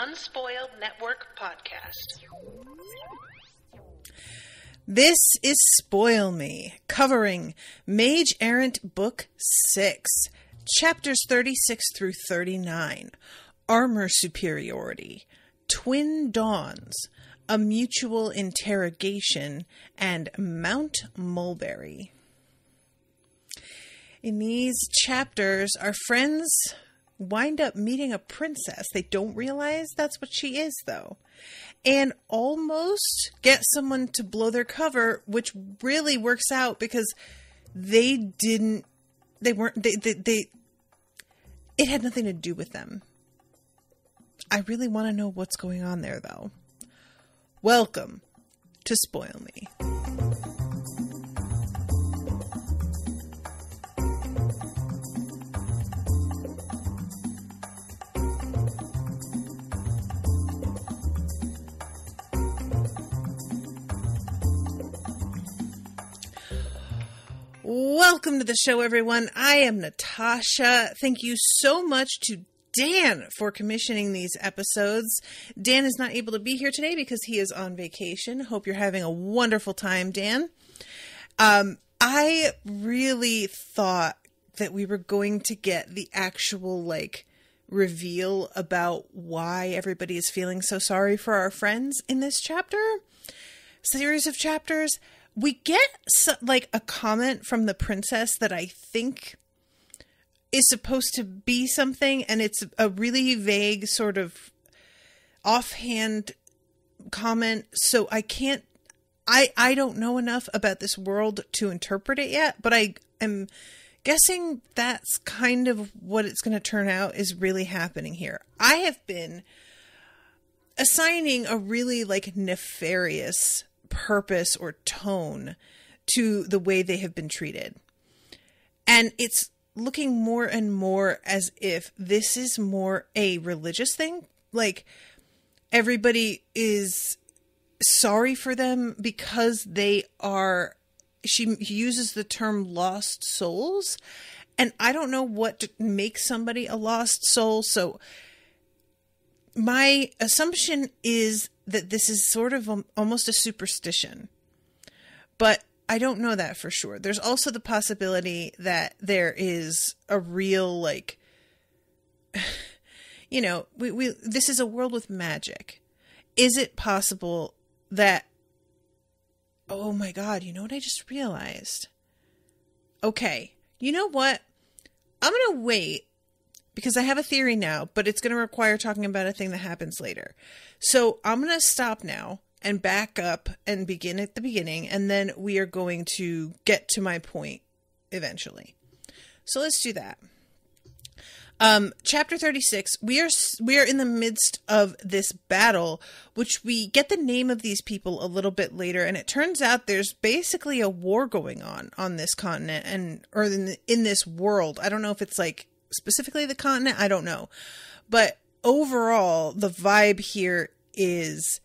Unspoiled Network podcast. This is Spoil Me, covering Mage, Errant, Book 6, Chapters 36 through 39, Armor Superiority, Twin Dawns, A Mutual Interrogation, and Mount Mulberry. In these chapters, our friends wind up meeting a princess. They don't realize that's what she is, though. And almost get someone to blow their cover, which really works out because it had nothing to do with them. I really want to know what's going on there, though. Welcome to Spoil Me. Welcome to the show, everyone. I am Natasha. Thank you so much to Dan for commissioning these episodes. Dan is not able to be here today because he is on vacation. Hope you're having a wonderful time, Dan. I really thought that we were going to get the actual, reveal about why everybody is feeling so sorry for our friends in this series of chapters. We get a comment from the princess that I think is supposed to be something, and it's a really vague sort of offhand comment. So I don't know enough about this world to interpret it yet, but I am guessing that's kind of what it's going to turn out is really happening here. I have been assigning a really nefarious purpose or tone to the way they have been treated. And it's looking more and more as if this is more a religious thing. Everybody is sorry for them because she uses the term lost souls. And I don't know what makes somebody a lost soul. So my assumption is that this is sort of almost a superstition, but I don't know that for sure. There's also the possibility that there is a real, this is a world with magic. Is it possible that, oh my God, you know what I just realized? Okay, you know what? I'm going to wait because I have a theory now, but it's going to require talking about a thing that happens later. So I'm going to stop now and back up and begin at the beginning, and then we are going to get to my point eventually. So let's do that. Chapter 36, we are in the midst of this battle, which we get the name of these people a little bit later, and it turns out there's basically a war going on this continent or in this world. I don't know if it's specifically the continent, I don't know. But overall, the vibe here is,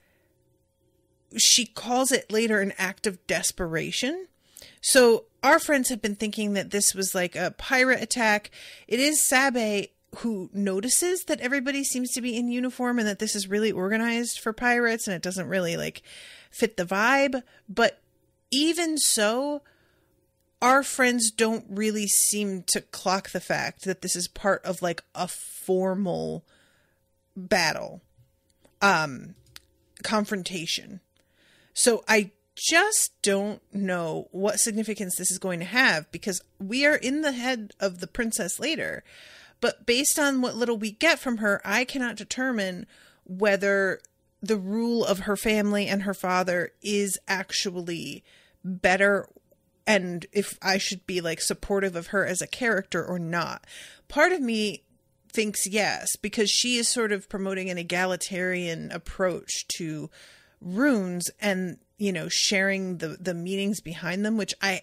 she calls it later an act of desperation. So our friends have been thinking that this was a pirate attack. It is Sabe who notices that everybody seems to be in uniform and that this is really organized for pirates and it doesn't really fit the vibe. But even so, our friends don't really seem to clock the fact that this is part of a formal battle, confrontation. So I just don't know what significance this is going to have because we are in the head of the princess later. But based on what little we get from her, I cannot determine whether the rule of her family and her father is actually better and if I should be supportive of her as a character or not. Part of me thinks yes, because she is sort of promoting an egalitarian approach to runes and, sharing the meanings behind them, which I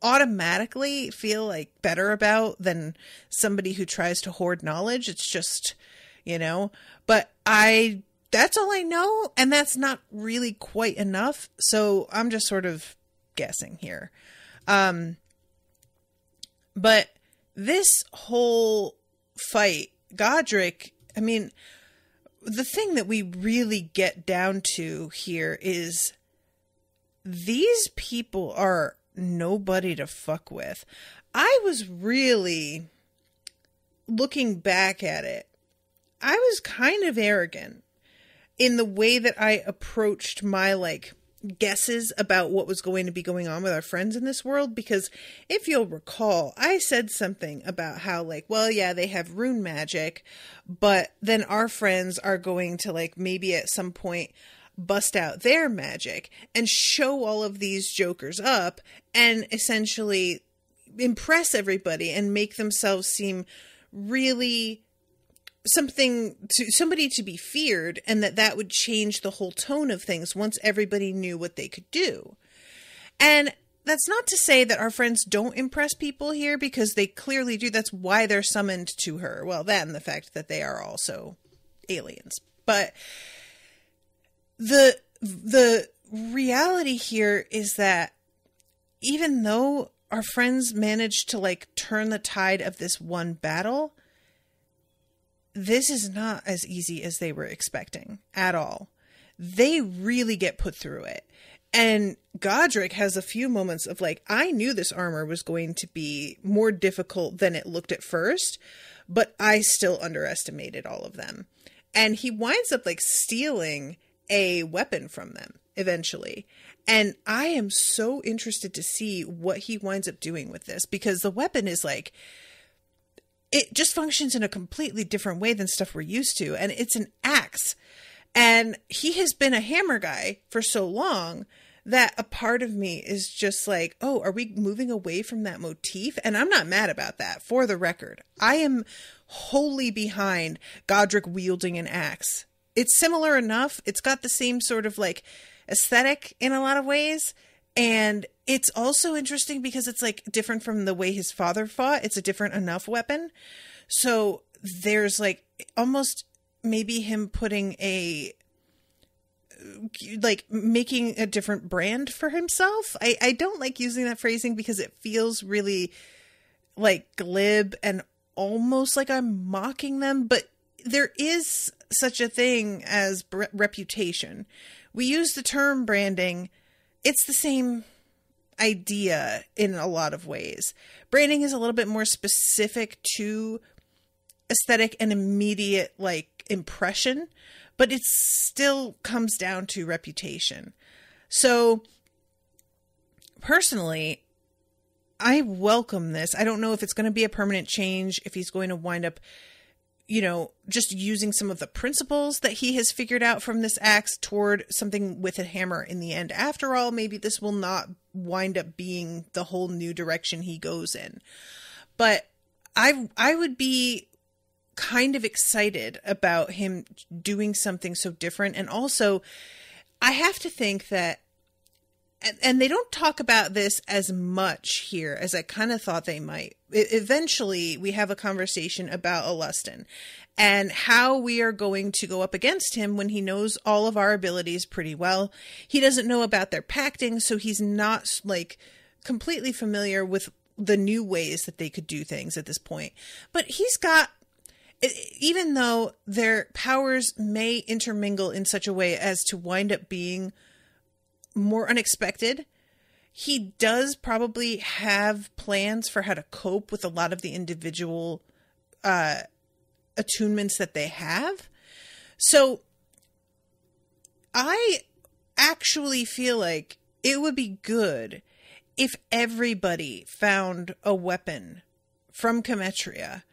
automatically feel better about than somebody who tries to hoard knowledge. It's just, but that's all I know. And that's not really quite enough. So I'm just sort of guessing here. But this whole fight, Godric, I mean, the thing that we really get down to here is these people are nobody to fuck with. I was really, looking back at it, I was kind of arrogant in the way that I approached my, like, guesses about what was going to be going on with our friends in this world, because if you'll recall, I said something about how, like, well, yeah, they have rune magic, but then our friends are going to, like, maybe at some point bust out their magic and show all of these jokers up and essentially impress everybody and make themselves seem really somebody to be feared, and that would change the whole tone of things once everybody knew what they could do. And that's not to say that our friends don't impress people here, because they clearly do. That's why they're summoned to her. Well, that and the fact that they are also aliens. But the reality here is that even though our friends managed to, like, turn the tide of this one battle, this is not as easy as they were expecting at all. They really get put through it. And Godric has a few moments of, like, I knew this armor was going to be more difficult than it looked at first, but I still underestimated all of them. And he winds up, like, stealing a weapon from them eventually. And I am so interested to see what he winds up doing with this, because the weapon is, like, it just functions in a completely different way than stuff we're used to. And it's an axe. And he has been a hammer guy for so long that a part of me is just like, oh, are we moving away from that motif? And I'm not mad about that, for the record. I am wholly behind Godric wielding an axe. It's similar enough. It's got the same sort of, like, aesthetic in a lot of ways. And it's also interesting because it's, like, different from the way his father fought. It's a different enough weapon. So there's, like, almost maybe him putting making a different brand for himself. I don't like using that phrasing because it feels really, like, glib and almost like I'm mocking them. But there is such a thing as reputation. We use the term branding. It's the same idea in a lot of ways. Branding is a little bit more specific to aesthetic and immediate, like, impression, but it still comes down to reputation. So personally, I welcome this. I don't know if it's going to be a permanent change, if he's going to wind up, you know, just using some of the principles that he has figured out from this axe toward something with a hammer in the end. After all, maybe this will not wind up being the whole new direction he goes in. But I would be kind of excited about him doing something so different. And also, I have to think that, and they don't talk about this as much here as I kind of thought they might. Eventually, we have a conversation about Alustin and how we are going to go up against him when he knows all of our abilities pretty well. He doesn't know about their pacting, so he's not, like, completely familiar with the new ways that they could do things at this point. But he's got, even though their powers may intermingle in such a way as to wind up being more unexpected, he does probably have plans for how to cope with a lot of the individual attunements that they have. So I actually feel like it would be good if everybody found a weapon from Kemetria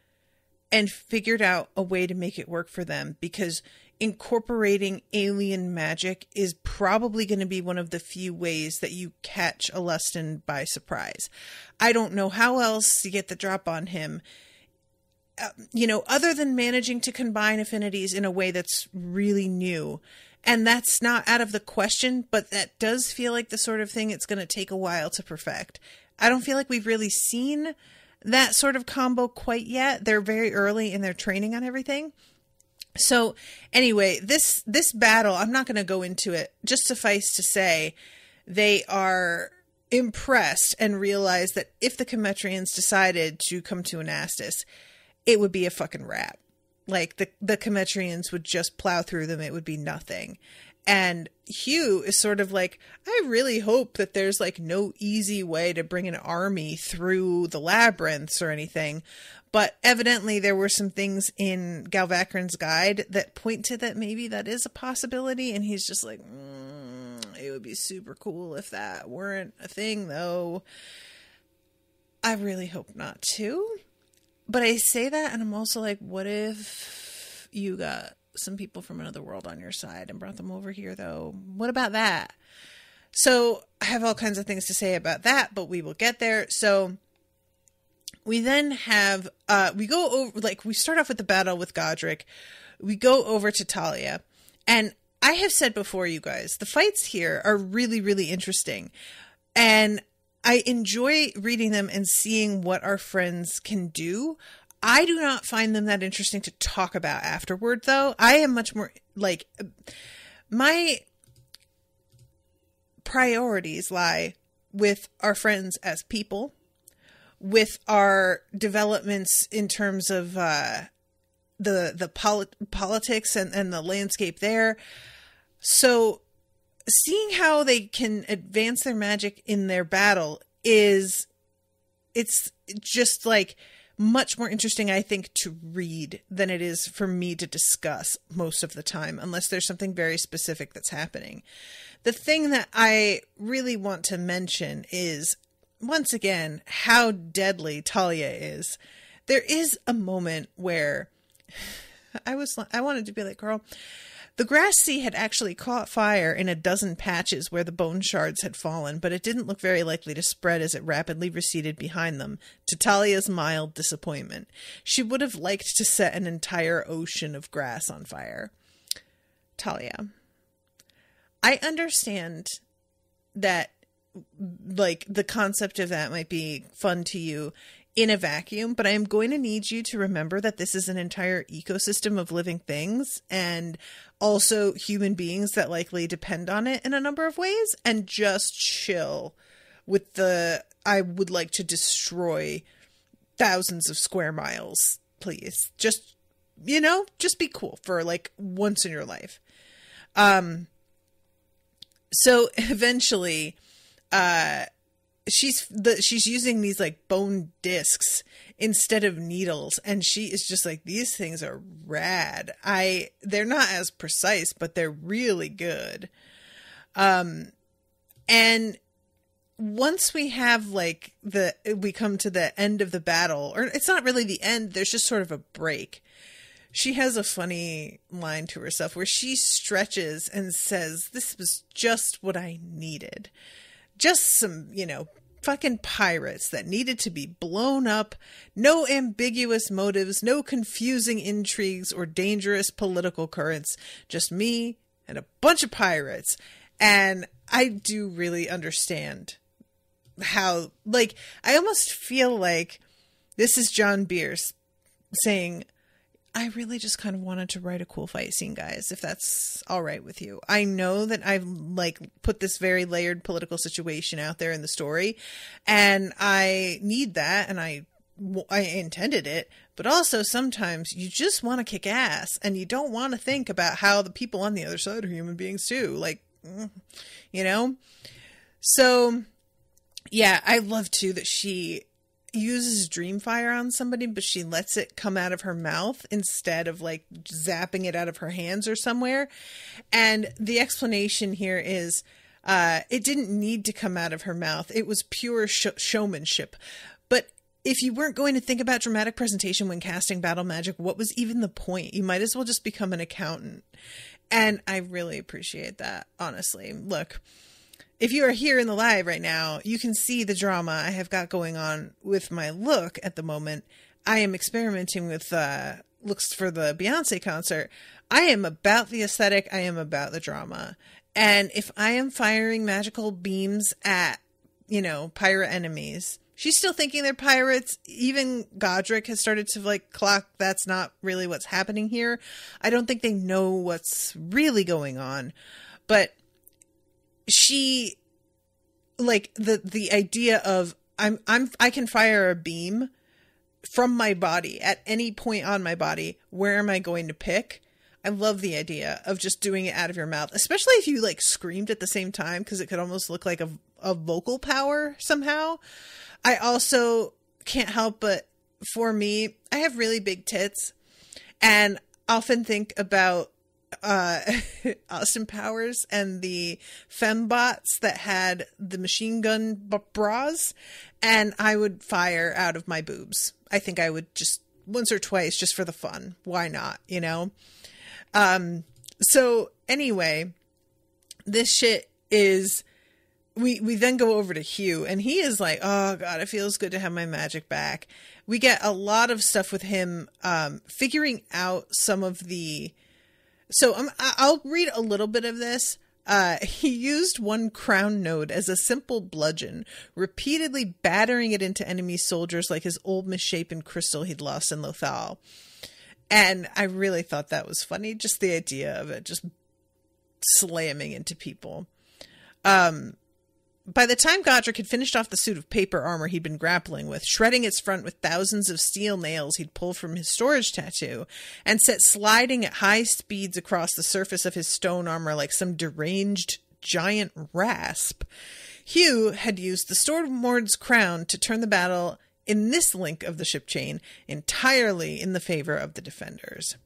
and figured out a way to make it work for them, because incorporating alien magic is probably going to be one of the few ways that you catch Alustin by surprise. I don't know how else to get the drop on him, other than managing to combine affinities in a way that's really new. And that's not out of the question, but that does feel like the sort of thing it's going to take a while to perfect. I don't feel like we've really seen that sort of combo quite yet. They're very early in their training on everything. So anyway, this battle, I'm not going to go into it. Just suffice to say, they are impressed and realize that if the Kemetrians decided to come to Anastas, it would be a fucking wrap. like the Cometrians would just plow through them. It would be nothing. And Hugh is sort of like, I really hope that there's like no easy way to bring an army through the labyrinths or anything. But evidently there were some things in Galvacrin's guide that point to that maybe that is a possibility. And he's just like, it would be super cool if that weren't a thing, though. I really hope not too. But I say that and I'm also like, what if you got some people from another world on your side and brought them over here, though? What about that? So I have all kinds of things to say about that, but we will get there. So we then have, we go over, like, we start off with the battle with Godric. We go over to Talia. And I have said before, you guys, the fights here are really, really interesting. And I enjoy reading them and seeing what our friends can do. I do not find them that interesting to talk about afterward, though. I am much more, like, my priorities lie with our friends as people, with our developments in terms of the politics and the landscape there. So seeing how they can advance their magic in their battle it's just like much more interesting, I think, to read than it is for me to discuss most of the time, unless there's something very specific that's happening. The thing that I really want to mention is, once again, how deadly Talia is. There is a moment where I wanted to be like, girl, the grass sea had actually caught fire in a dozen patches where the bone shards had fallen, but it didn't look very likely to spread as it rapidly receded behind them, to Talia's mild disappointment. She would have liked to set an entire ocean of grass on fire. Talia, I understand that, like, the concept of that might be fun to you in a vacuum, but I am going to need you to remember that this is an entire ecosystem of living things and also human beings that likely depend on it in a number of ways, and just chill with the, I would like to destroy thousands of square miles, please. Just, you know, just be cool for like once in your life. So eventually, she's using these like bone discs instead of needles, and she is just like, these things are rad. They're not as precise, but they're really good. And once we have like we come to the end of the battle, or it's not really the end, there's just sort of a break. She has a funny line to herself where she stretches and says, this was just what I needed. Just some, you know, fucking pirates that needed to be blown up. No ambiguous motives, no confusing intrigues or dangerous political currents. Just me and a bunch of pirates. And I do really understand how, like, I almost feel like this is John Bierce saying, I really just kind of wanted to write a cool fight scene, guys, if that's all right with you. I know that I've like put this very layered political situation out there in the story, and I need that, and I intended it, but also sometimes you just want to kick ass and you don't want to think about how the people on the other side are human beings too. Like, you know? So yeah, I love too that she uses Dreamfire on somebody, but she lets it come out of her mouth instead of like zapping it out of her hands or somewhere. And the explanation here is it didn't need to come out of her mouth. It was pure showmanship. But if you weren't going to think about dramatic presentation when casting battle magic, what was even the point? You might as well just become an accountant. And I really appreciate that, honestly. Look, if you are here in the live right now, you can see the drama I have got going on with my look at the moment. I am experimenting with looks for the Beyonce concert. I am about the aesthetic. I am about the drama. And if I am firing magical beams at, you know, pirate enemies, she's still thinking they're pirates. Even Godric has started to like clock that's not really what's happening here. I don't think they know what's really going on. But she, like, the idea of I can fire a beam from my body at any point on my body. Where am I going to pick? I love the idea of just doing it out of your mouth, especially if you like screamed at the same time, because it could almost look like a vocal power somehow. I also can't help but, for me, I have really big tits, and often think about Austin Powers and the fembots that had the machine gun bras, and I would fire out of my boobs. I think I would just once or twice just for the fun. Why not, you know? So anyway, this shit is, we then go over to Hugh, and he is like, oh God, it feels good to have my magic back. We get a lot of stuff with him, figuring out some of the, so I'll read a little bit of this. He used one crown node as a simple bludgeon, repeatedly battering it into enemy soldiers like his old misshapen crystal he'd lost in Lothal. And I really thought that was funny, just the idea of it just slamming into people. By the time Godric had finished off the suit of paper armor he'd been grappling with, shredding its front with thousands of steel nails he'd pulled from his storage tattoo, and set sliding at high speeds across the surface of his stone armor like some deranged giant rasp, Hugh had used the Stormlord's crown to turn the battle in this link of the ship chain entirely in the favor of the defenders.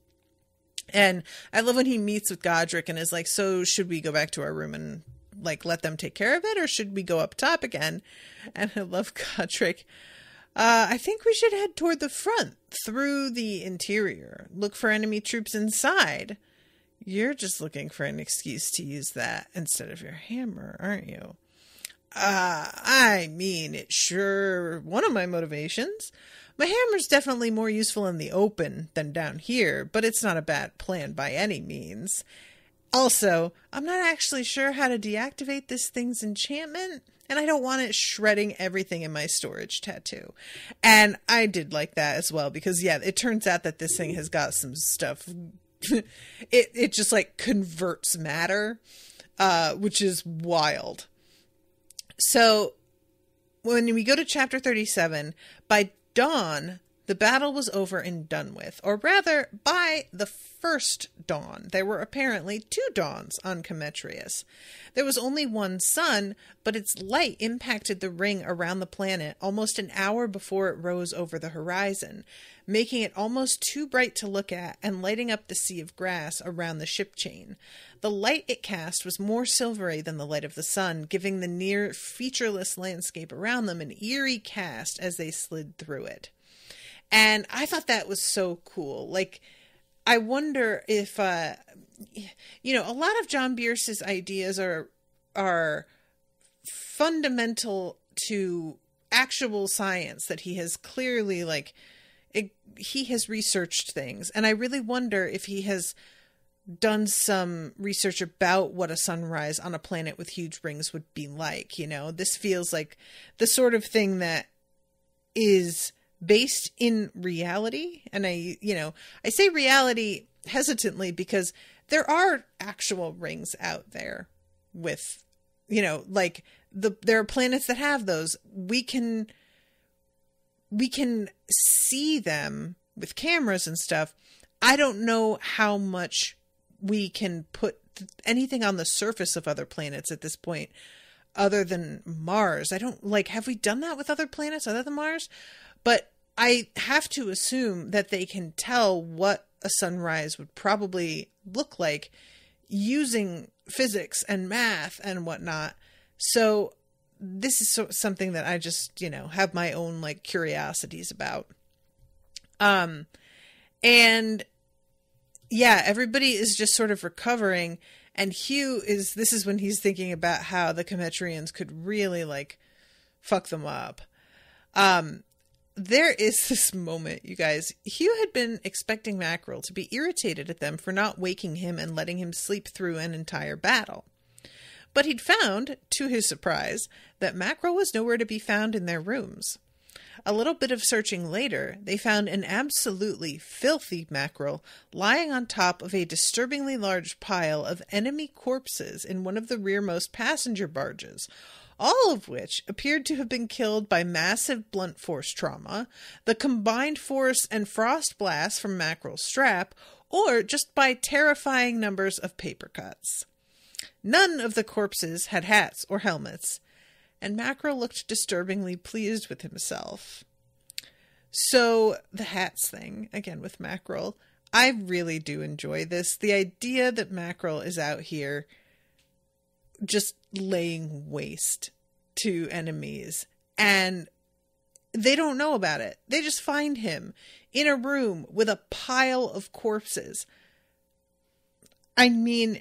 And I love when he meets with Godric and is like, so should we go back to our room and like let them take care of it, or should we go up top again? And I love Godric. I think we should head toward the front through the interior. Look for enemy troops inside. You're just looking for an excuse to use that instead of your hammer, aren't you? I mean, it's sure one of my motivations. My hammer's definitely more useful in the open than down here, but it's not a bad plan by any means. Also, I'm not actually sure how to deactivate this thing's enchantment, and I don't want it shredding everything in my storage tattoo. And I did like that as well, because yeah, it turns out that this thing has got some stuff. it just like converts matter, which is wild. So when we go to chapter 37, by dawn, the battle was over and done with, or rather, by the first dawn. There were apparently 2 dawns on Cometrius. There was only one sun, but its light impacted the ring around the planet almost an hour before it rose over the horizon, making it almost too bright to look at and lighting up the sea of grass around the ship chain. The light it cast was more silvery than the light of the sun, giving the near featureless landscape around them an eerie cast as they slid through it. And I thought that was so cool. Like, I wonder if, a lot of John Bierce's ideas are fundamental to actual science that he has clearly, he has researched things. And I really wonder if he has done some research about what a sunrise on a planet with huge rings would be like. You know, this feels like the sort of thing that is based in reality. And I say reality hesitantly because there are actual rings out there with, there are planets that have those. We can see them with cameras and stuff. I don't know how much we can put anything on the surface of other planets at this point other than Mars. Have we done that with other planets other than Mars? But I have to assume that they can tell what a sunrise would probably look like using physics and math and whatnot. So this is something that I just, have my own curiosities about. And yeah, everybody is just sort of recovering, and this is when he's thinking about how the Cometrians could really fuck them up. There is this moment, you guys. Hugh had been expecting Mackerel to be irritated at them for not waking him and letting him sleep through an entire battle. But he'd found, to his surprise, that Mackerel was nowhere to be found in their rooms. A little bit of searching later, they found an absolutely filthy Mackerel lying on top of a disturbingly large pile of enemy corpses in one of the rearmost passenger barges, all of which appeared to have been killed by massive blunt force trauma, the combined force and frost blast from Mackerel's strap, or just by terrifying numbers of paper cuts. None of the corpses had hats or helmets, and Mackerel looked disturbingly pleased with himself. So, the hats thing, again with Mackerel, I really do enjoy this. The idea that Mackerel is out here just laying waste to enemies, and they don't know about it. They just find him in a room with a pile of corpses. I mean,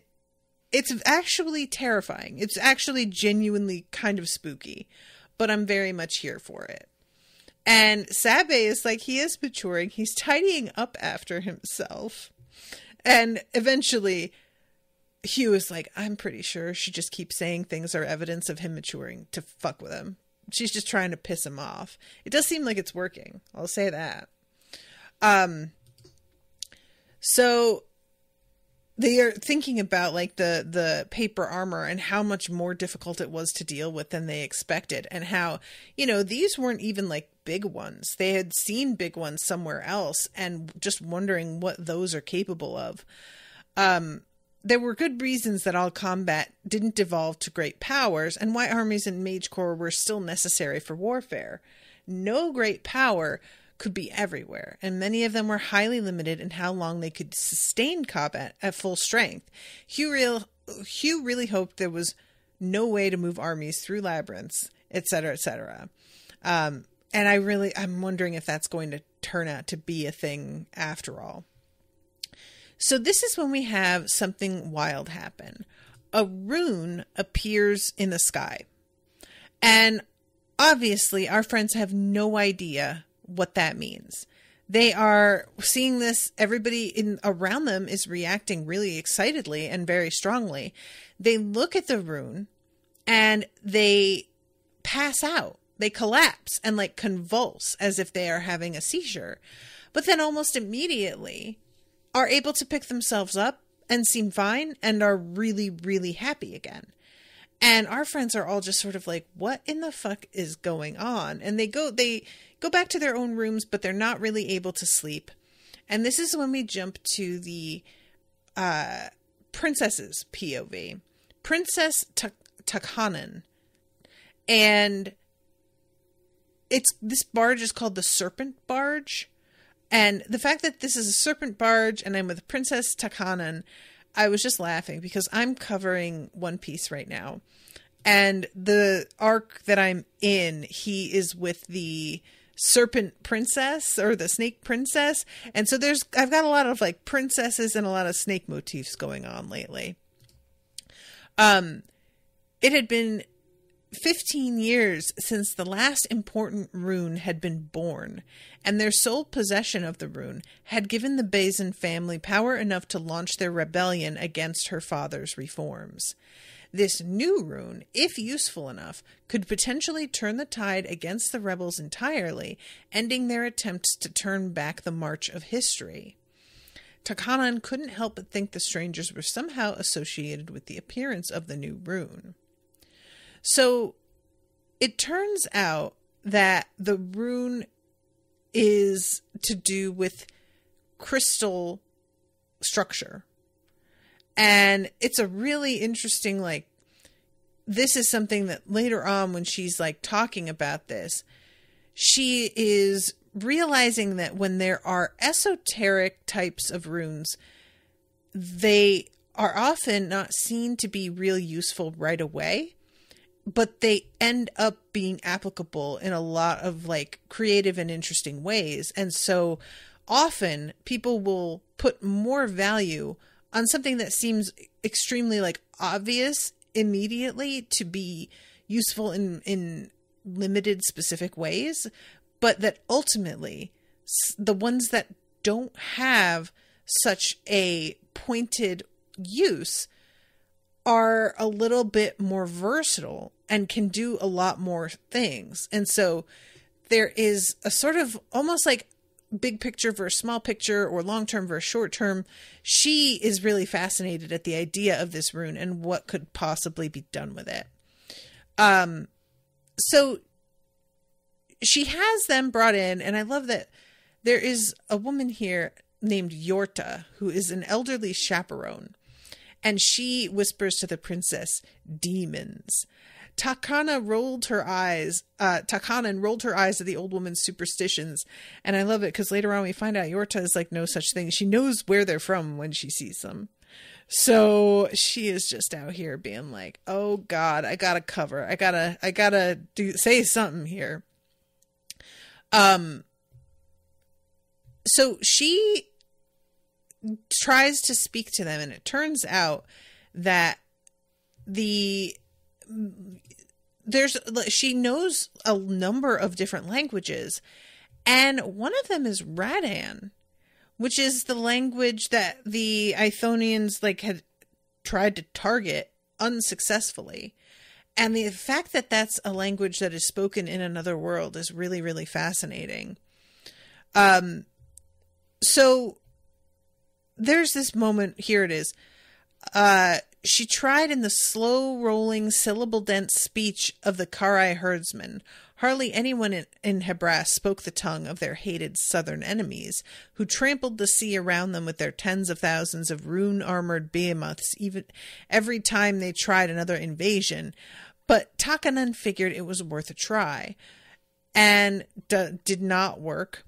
it's actually terrifying. It's actually genuinely kind of spooky, but I'm very much here for it. And Sabe is like, he is maturing. He's tidying up after himself. And eventually, Hugh is like, I'm pretty sure she just keeps saying things are evidence of him maturing to fuck with him. She's just trying to piss him off. It does seem like it's working. I'll say that. So they are thinking about like the paper armor and how much more difficult it was to deal with than they expected, and how, you know, these weren't even like big ones. They had seen big ones somewhere else and just wondering what those are capable of. There were good reasons that all combat didn't devolve to great powers, and why armies in Mage Corps were still necessary for warfare. No great power could be everywhere, and many of them were highly limited in how long they could sustain combat at full strength. Hugh really hoped there was no way to move armies through labyrinths, etc., etc. And I'm wondering if that's going to turn out to be a thing after all. So this is when we have something wild happen. A rune appears in the sky. And obviously our friends have no idea what that means. They are seeing this. Everybody around them is reacting really excitedly and very strongly. They look at the rune and they pass out. They collapse and like convulse as if they are having a seizure. But then almost immediately are able to pick themselves up and seem fine and are really, really happy again. And our friends are all just sort of like, what in the fuck is going on? And they go back to their own rooms, but they're not really able to sleep. And this is when we jump to the princess's POV. Princess Takhanen. And this barge is called the Serpent Barge. And the fact that this is a serpent barge and I'm with Princess Takhanen, I was just laughing because I'm covering One Piece right now. And the arc that I'm in, he is with the serpent princess or the snake princess. And so I've got a lot of like princesses and a lot of snake motifs going on lately. It had been 15 years since the last important rune had been born, and their sole possession of the rune had given the Bazin family power enough to launch their rebellion against her father's reforms. This new rune, if useful enough, could potentially turn the tide against the rebels entirely, ending their attempts to turn back the march of history. Takhanen couldn't help but think the strangers were somehow associated with the appearance of the new rune. So it turns out that the rune is to do with crystal structure. And it's a really interesting, like, this is something that later on when she's like talking about this, she is realizing that when there are esoteric types of runes, they are often not seen to be real useful right away, but they end up being applicable in a lot of like creative and interesting ways. And so often people will put more value on something that seems extremely like obvious immediately to be useful in limited specific ways, but that ultimately the ones that don't have such a pointed use are a little bit more versatile and can do a lot more things. And so there is a sort of almost like big picture versus small picture or long term versus short term. She is really fascinated at the idea of this rune and what could possibly be done with it. So she has them brought in, and I love that there is a woman here named Yorta, who is an elderly chaperone, and she whispers to the princess, "Demons." Takana rolled her eyes at the old woman's superstitions, and I love it because later on we find out Yorta is like no such thing. She knows where they're from when she sees them. So she is just out here being like, "Oh God, I gotta cover. I gotta say something here." So she tries to speak to them, and it turns out that she knows a number of different languages, and one of them is Radan, which is the language that the Ithonians had tried to target unsuccessfully. And the fact that that's a language that is spoken in another world is really, really fascinating. So there's this moment, here it is. She tried in the slow-rolling, syllable-dense speech of the Karai herdsmen. Hardly anyone in Hebras spoke the tongue of their hated southern enemies, who trampled the sea around them with their tens of thousands of rune-armored behemoths every time they tried another invasion. But Takanan figured it was worth a try, and did not work.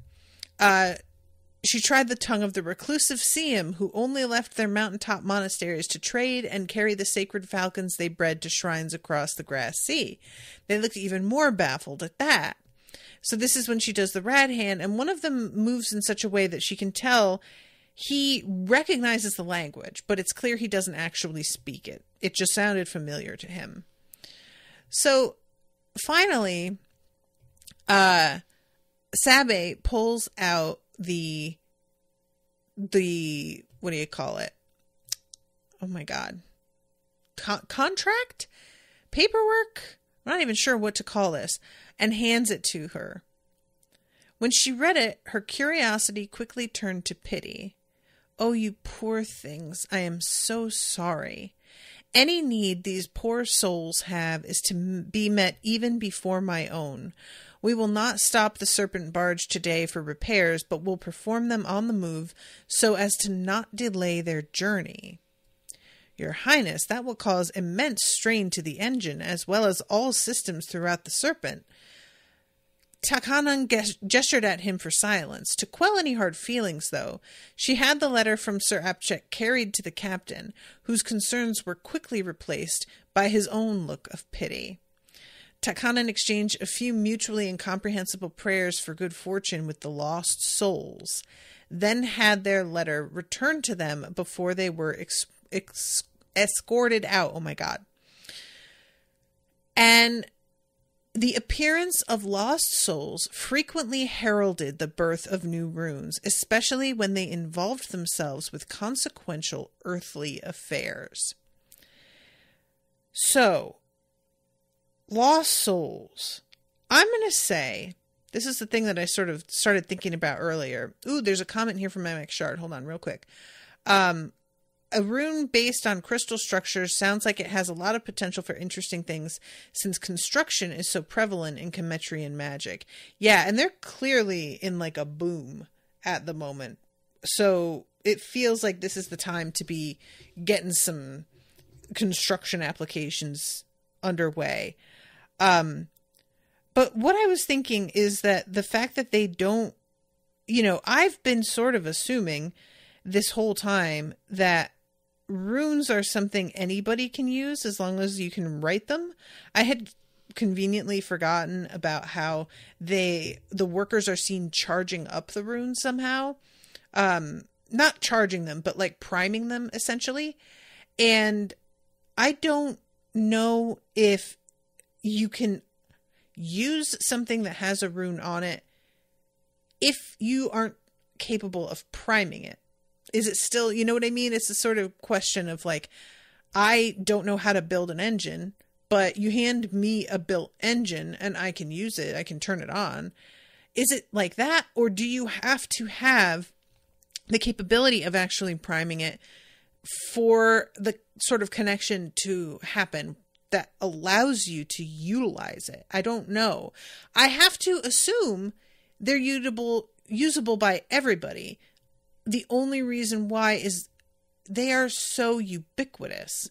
She tried the tongue of the reclusive Siam, who only left their mountaintop monasteries to trade and carry the sacred falcons they bred to shrines across the Grass Sea. They looked even more baffled at that. So this is when she does the rad hand, and one of them moves in such a way that she can tell he recognizes the language, but it's clear he doesn't actually speak it. It just sounded familiar to him. So finally, Sabe pulls out the what do you call it? Oh my God. Contract? Paperwork? I'm not even sure what to call this. And hands it to her. When she read it, her curiosity quickly turned to pity. "Oh, you poor things. I am so sorry. Any need these poor souls have is to be met even before my own. We will not stop the Serpent Barge today for repairs, but will perform them on the move so as to not delay their journey. Your Highness, that will cause immense strain to the engine, as well as all systems throughout the Serpent." Takanan gestured at him for silence. To quell any hard feelings, though, she had the letter from Sir Apchek carried to the captain, whose concerns were quickly replaced by his own look of pity. Takanan exchanged a few mutually incomprehensible prayers for good fortune with the lost souls, then had their letter returned to them before they were escorted out. Oh my God. And the appearance of lost souls frequently heralded the birth of new runes, especially when they involved themselves with consequential earthly affairs. So, lost souls. I'm going to say, this is the thing that I sort of started thinking about earlier. Ooh, there's a comment here from MX Shard. Hold on real quick. A rune based on crystal structures sounds like it has a lot of potential for interesting things since construction is so prevalent in Kemetrian magic. Yeah, and they're clearly in a boom at the moment. So it feels like this is the time to be getting some construction applications underway. But what I was thinking is that the fact that they don't, I've been sort of assuming this whole time that runes are something anybody can use as long as you can write them. I had conveniently forgotten about how the workers are seen charging up the runes somehow. Not charging them, but priming them essentially. And I don't know if you can use something that has a rune on it if you aren't capable of priming it. Is it still, you know what I mean? It's a sort of question of I don't know how to build an engine, but you hand me a built engine and I can use it. I can turn it on. Is it like that? Or do you have to have the capability of actually priming it for the sort of connection to happen? that allows you to utilize it. I don't know. I have to assume they're usable by everybody. The only reason why is they are so ubiquitous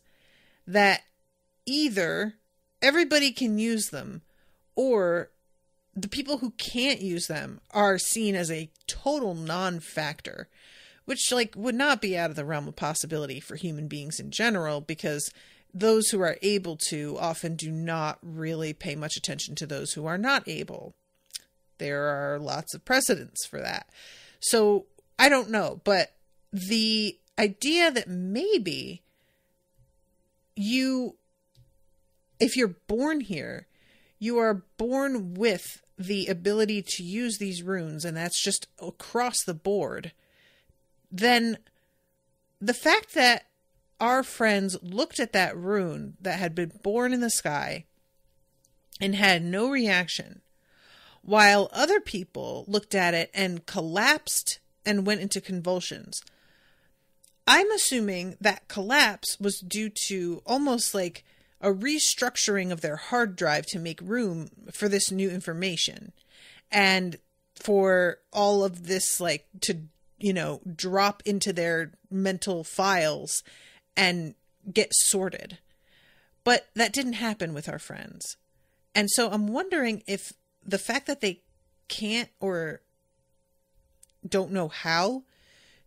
that either everybody can use them, or the people who can't use them are seen as a total non-factor, which like would not be out of the realm of possibility for human beings in general, because those who are able to often do not really pay much attention to those who are not able. There are lots of precedents for that. So I don't know, but the idea that maybe if you're born here, you are born with the ability to use these runes, and that's just across the board, then the fact that our friends looked at that rune that had been born in the sky and had no reaction, while other people looked at it and collapsed and went into convulsions. I'm assuming that collapse was due to almost like a restructuring of their hard drive to make room for this new information, and for all of this like to, drop into their mental files and get sorted. But that didn't happen with our friends. And so I'm wondering if the fact that they can't or don't know how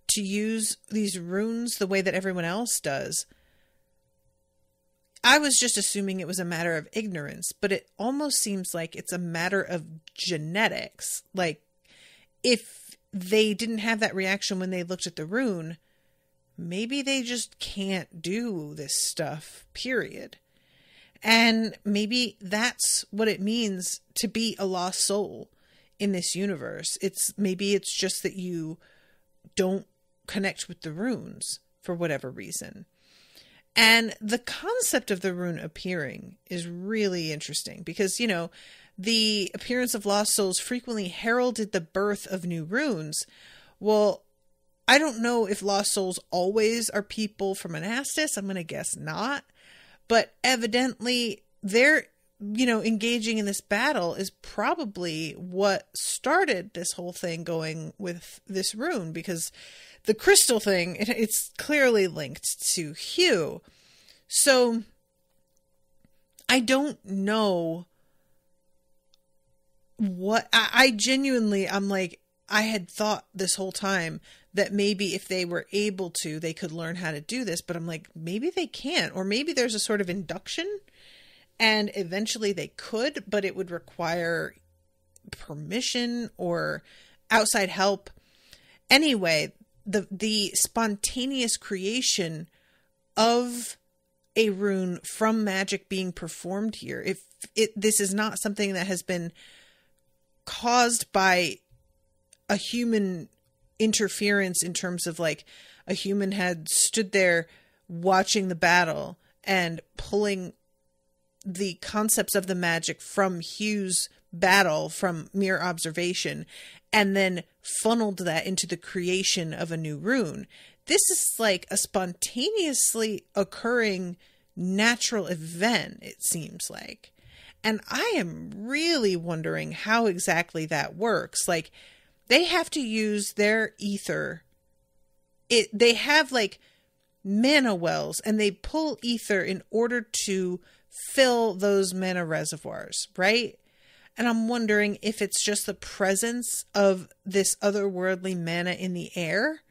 to use these runes the way that everyone else does, I was just assuming it was a matter of ignorance, but it almost seems like it's a matter of genetics. Like, if they didn't have that reaction when they looked at the rune, maybe they just can't do this stuff, period. And maybe that's what it means to be a lost soul in this universe. Maybe it's just that you don't connect with the runes for whatever reason. And the concept of the rune appearing is really interesting because, the appearance of lost souls frequently heralded the birth of new runes. Well, I don't know if lost souls always are people from Anastas. I'm going to guess not. But evidently they're, engaging in this battle is probably what started this whole thing going with this rune, because the crystal thing, it's clearly linked to Hugh. So I don't know what I genuinely, I'm like, I had thought this whole time that maybe if they were able to, they could learn how to do this, but I'm like, maybe they can't, or maybe there's a sort of induction and eventually they could, but it would require permission or outside help. Anyway, the spontaneous creation of a rune from magic being performed here, this is not something that has been caused by a human interference in terms of like a human had stood there watching the battle and pulling the concepts of the magic from Hugh's battle from mere observation and then funneled that into the creation of a new rune. This is like a spontaneously occurring natural event, it seems like. And I am really wondering how exactly that works. Like, they have to use their ether. They have like mana wells and they pull ether in order to fill those mana reservoirs, right? And I'm wondering if it's just the presence of this otherworldly mana in the air,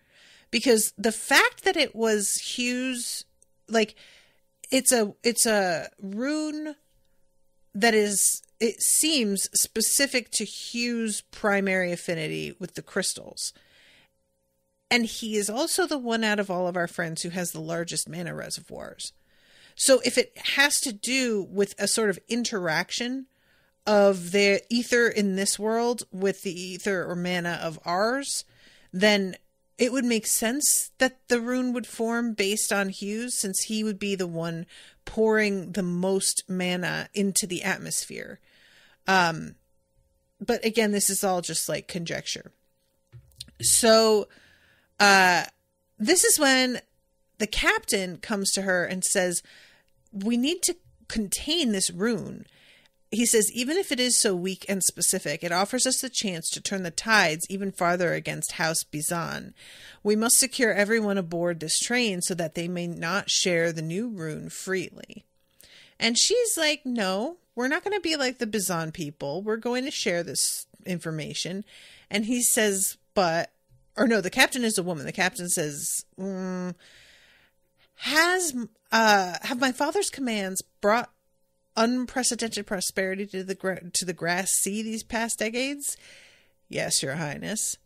because the fact that it was Hugh's, like, it's a rune that is, it seems specific to Hugh's primary affinity with the crystals. And he is also the one out of all of our friends who has the largest mana reservoirs. So if it has to do with a sort of interaction of the ether in this world with the ether or mana of ours, then it would make sense that the rune would form based on Hugh's, since he would be the one pouring the most mana into the atmosphere. But again, this is all just like conjecture. So this is when the captain comes to her and says, we need to contain this rune. He says, even if it is so weak and specific, it offers us the chance to turn the tides even farther against House Bizan. We must secure everyone aboard this train so that they may not share the new rune freely. And she's like, no, we're not going to be like the Bizan people. We're going to share this information. And he says, the captain is a woman. The captain says, have my father's commands brought unprecedented prosperity to the Grass Sea these past decades? Yes, Your Highness.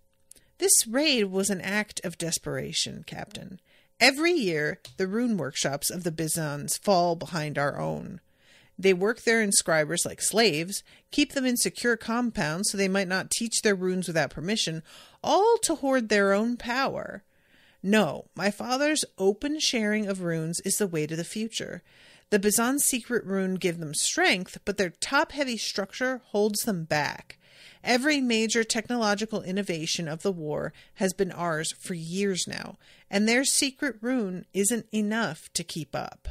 This raid was an act of desperation, Captain. Every year, the rune workshops of the Bizans fall behind our own. They work their inscribers like slaves, keep them in secure compounds so they might not teach their runes without permission, all to hoard their own power. No, my father's open sharing of runes is the way to the future. The Bizan's secret rune give them strength, but their top-heavy structure holds them back. Every major technological innovation of the war has been ours for years now, and their secret rune isn't enough to keep up.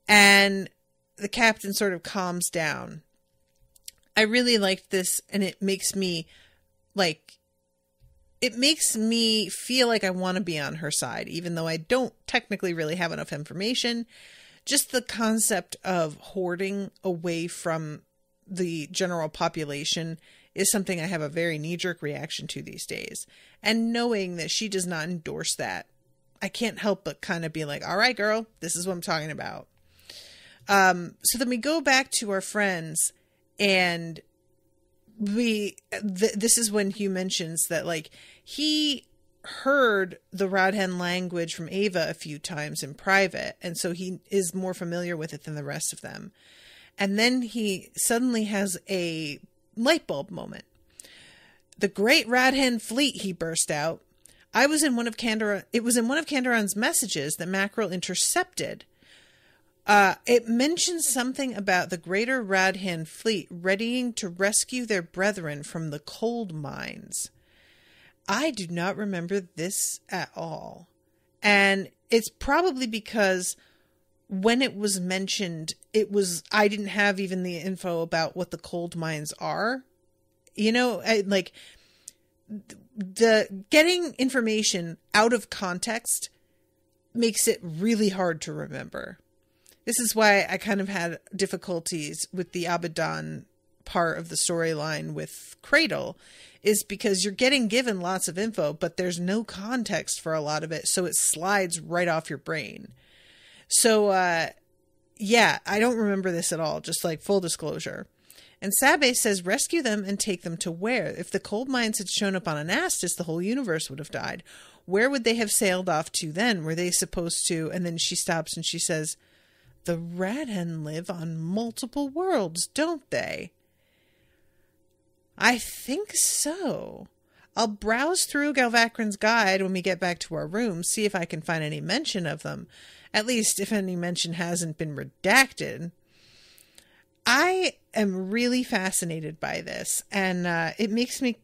And the captain sort of calms down. I really liked this, and it makes me feel like I want to be on her side, even though I don't technically really have enough information. Just the concept of hoarding away from the general population is something I have a very knee-jerk reaction to these days. And knowing that she does not endorse that, I can't help but kind of be like, all right, girl, this is what I'm talking about. So then we go back to our friends, and this is when Hugh mentions that, like, he heard the Radhen language from Ava a few times in private, and so he is more familiar with it than the rest of them. And then he suddenly has a light bulb moment. The great Radhen fleet, he burst out. It was in one of Kandaron's messages that Mackerel intercepted. It mentions something about the greater Radhen fleet readying to rescue their brethren from the cold mines. I do not remember this at all. And it's probably because when it was mentioned, I didn't have even the info about what the cold mines are. You know, the getting information out of context makes it really hard to remember. This is why I kind of had difficulties with the Abaddon part of the storyline with Cradle, is because you're getting given lots of info, but there's no context for a lot of it, so it slides right off your brain. So, yeah, I don't remember this at all, just like full disclosure. And Sabe says, rescue them and take them to where? If the coal mines had shown up on Anastas, the whole universe would have died. Where would they have sailed off to then? Were they supposed to? And then she stops and she says, the Radhen live on multiple worlds, don't they? I think so. I'll browse through Galvacran's guide when we get back to our room, see if I can find any mention of them. At least if any mention hasn't been redacted. I am really fascinated by this, and it makes me,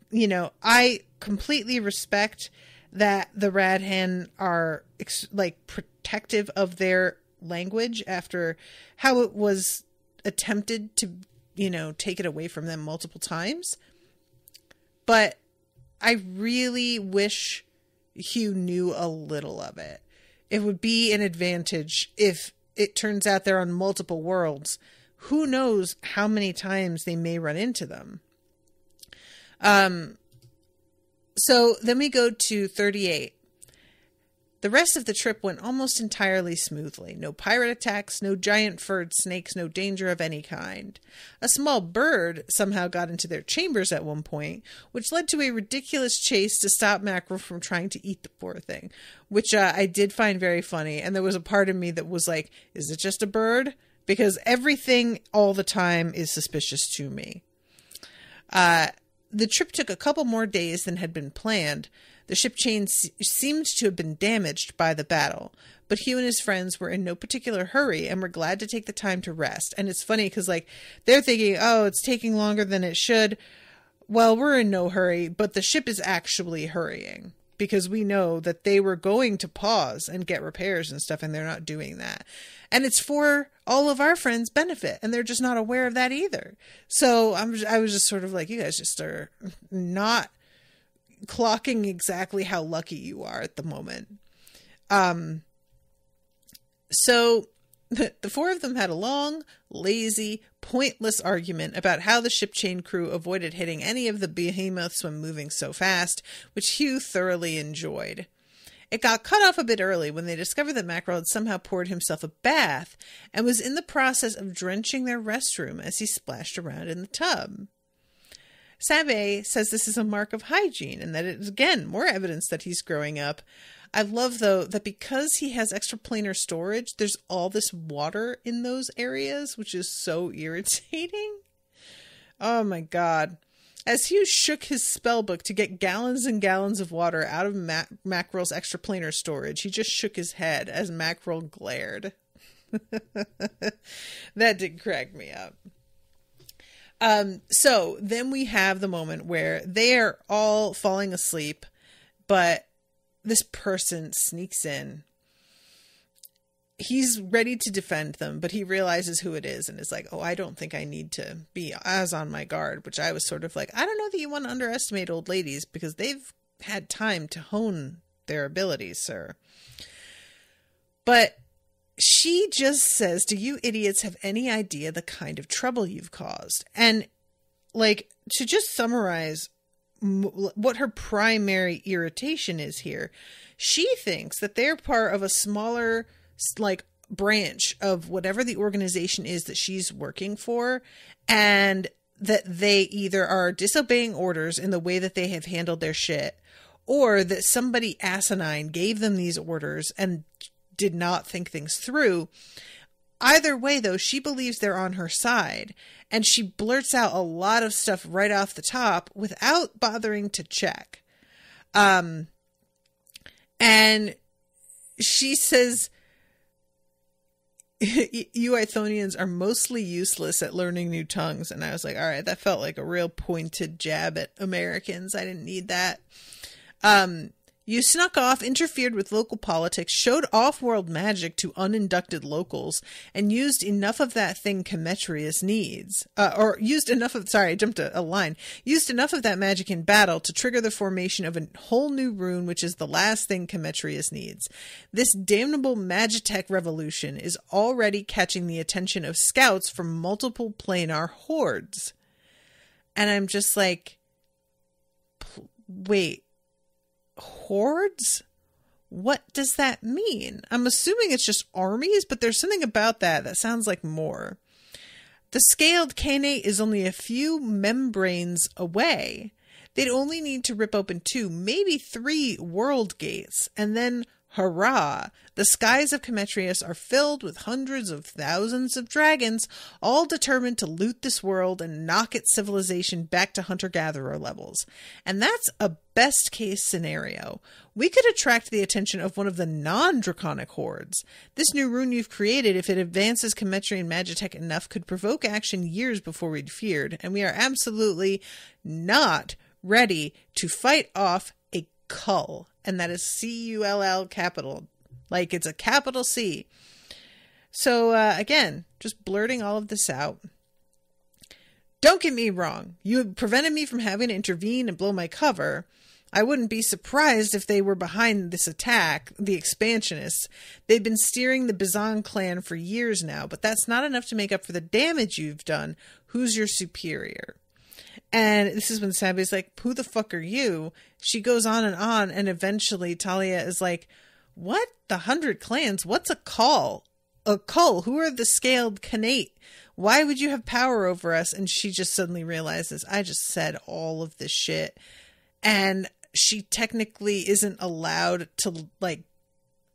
I completely respect that the Radhen are protective of their language after how it was attempted to, take it away from them multiple times. But I really wish Hugh knew a little of it. It would be an advantage if it turns out they're on multiple worlds. Who knows how many times they may run into them. So then we go to 38. The rest of the trip went almost entirely smoothly. No pirate attacks, no giant furred snakes, no danger of any kind. A small bird somehow got into their chambers at one point, which led to a ridiculous chase to stop Mackerel from trying to eat the poor thing, which I did find very funny. And there was a part of me that was like, is it just a bird? Because everything all the time is suspicious to me. The trip took a couple more days than had been planned. The ship chain seemed to have been damaged by the battle, but Hugh and his friends were in no particular hurry and were glad to take the time to rest. And it's funny because, they're thinking, oh, it's taking longer than it should. Well, we're in no hurry, but the ship is actually hurrying. because we know that they were going to pause and get repairs and stuff, and they're not doing that. And it's for all of our friends' benefit, and they're just not aware of that either. So I was just sort of like, you guys just are not clocking exactly how lucky you are at the moment. So the four of them had a long, lazy, pointless argument about how the ship chain crew avoided hitting any of the behemoths when moving so fast, which Hugh thoroughly enjoyed. It got cut off a bit early when they discovered that Mackerel had somehow poured himself a bath and was in the process of drenching their restroom as he splashed around in the tub. Sabe says this is a mark of hygiene and that it is, again, more evidence that he's growing up. I love, though, that because he has extraplanar storage, there's all this water in those areas, which is so irritating. Oh, my God. As Hugh shook his spellbook to get gallons and gallons of water out of Mackerel's extraplanar storage, he just shook his head as Mackerel glared. That did crack me up. So then we have the moment where they are all falling asleep, but this person sneaks in. He's ready to defend them, but he realizes who it is and is like, oh, I don't think I need to be as on my guard, which I was sort of like, I don't know that you want to underestimate old ladies because they've had time to hone their abilities, sir. But she just says, do you idiots have any idea the kind of trouble you've caused? And like, to just summarize what her primary irritation is here, she thinks that they're part of a smaller, like, branch of whatever the organization is that she's working for, and that they either are disobeying orders in the way that they have handled their shit, or that somebody asinine gave them these orders and did not think things through. Either way, though, she believes they're on her side, and she blurts out a lot of stuff right off the top without bothering to check. And she says, you Ithonians are mostly useless at learning new tongues. And I was like, all right, that felt like a real pointed jab at Americans. I didn't need that. You snuck off, interfered with local politics, showed off-world magic to uninducted locals, and used enough of that thing Kemetrius needs. Used enough of that magic in battle to trigger the formation of a whole new rune, which is the last thing Kemetrius needs. This damnable Magitech revolution is already catching the attention of scouts from multiple planar hordes. And I'm just like, wait. Hordes? What does that mean? I'm assuming it's just armies, but there's something about that sounds like more. The scaled Khanate is only a few membranes away. They'd only need to rip open 2, maybe 3 world gates, and then hurrah! The skies of Kemetrius are filled with hundreds of thousands of dragons, all determined to loot this world and knock its civilization back to hunter-gatherer levels. And that's a best-case scenario. We could attract the attention of one of the non-draconic hordes. This new rune you've created, if it advances Kemetrian Magitech enough, could provoke action years before we'd feared, and we are absolutely not ready to fight off a cull. And that is C-U-L-L capital. Like, it's a capital C. So, again, just blurting all of this out. Don't get me wrong. You have prevented me from having to intervene and blow my cover. I wouldn't be surprised if they were behind this attack, the expansionists. They've been steering the Bizan clan for years now, but that's not enough to make up for the damage you've done. Who's your superior? And this is when Sabi's like, who the fuck are you? She goes on, and eventually Talia is like, what? The 100 clans? What's a call? A cull? Who are the scaled Khanate? Why would you have power over us? And she just suddenly realizes, I just said all of this shit. And she technically isn't allowed to, like,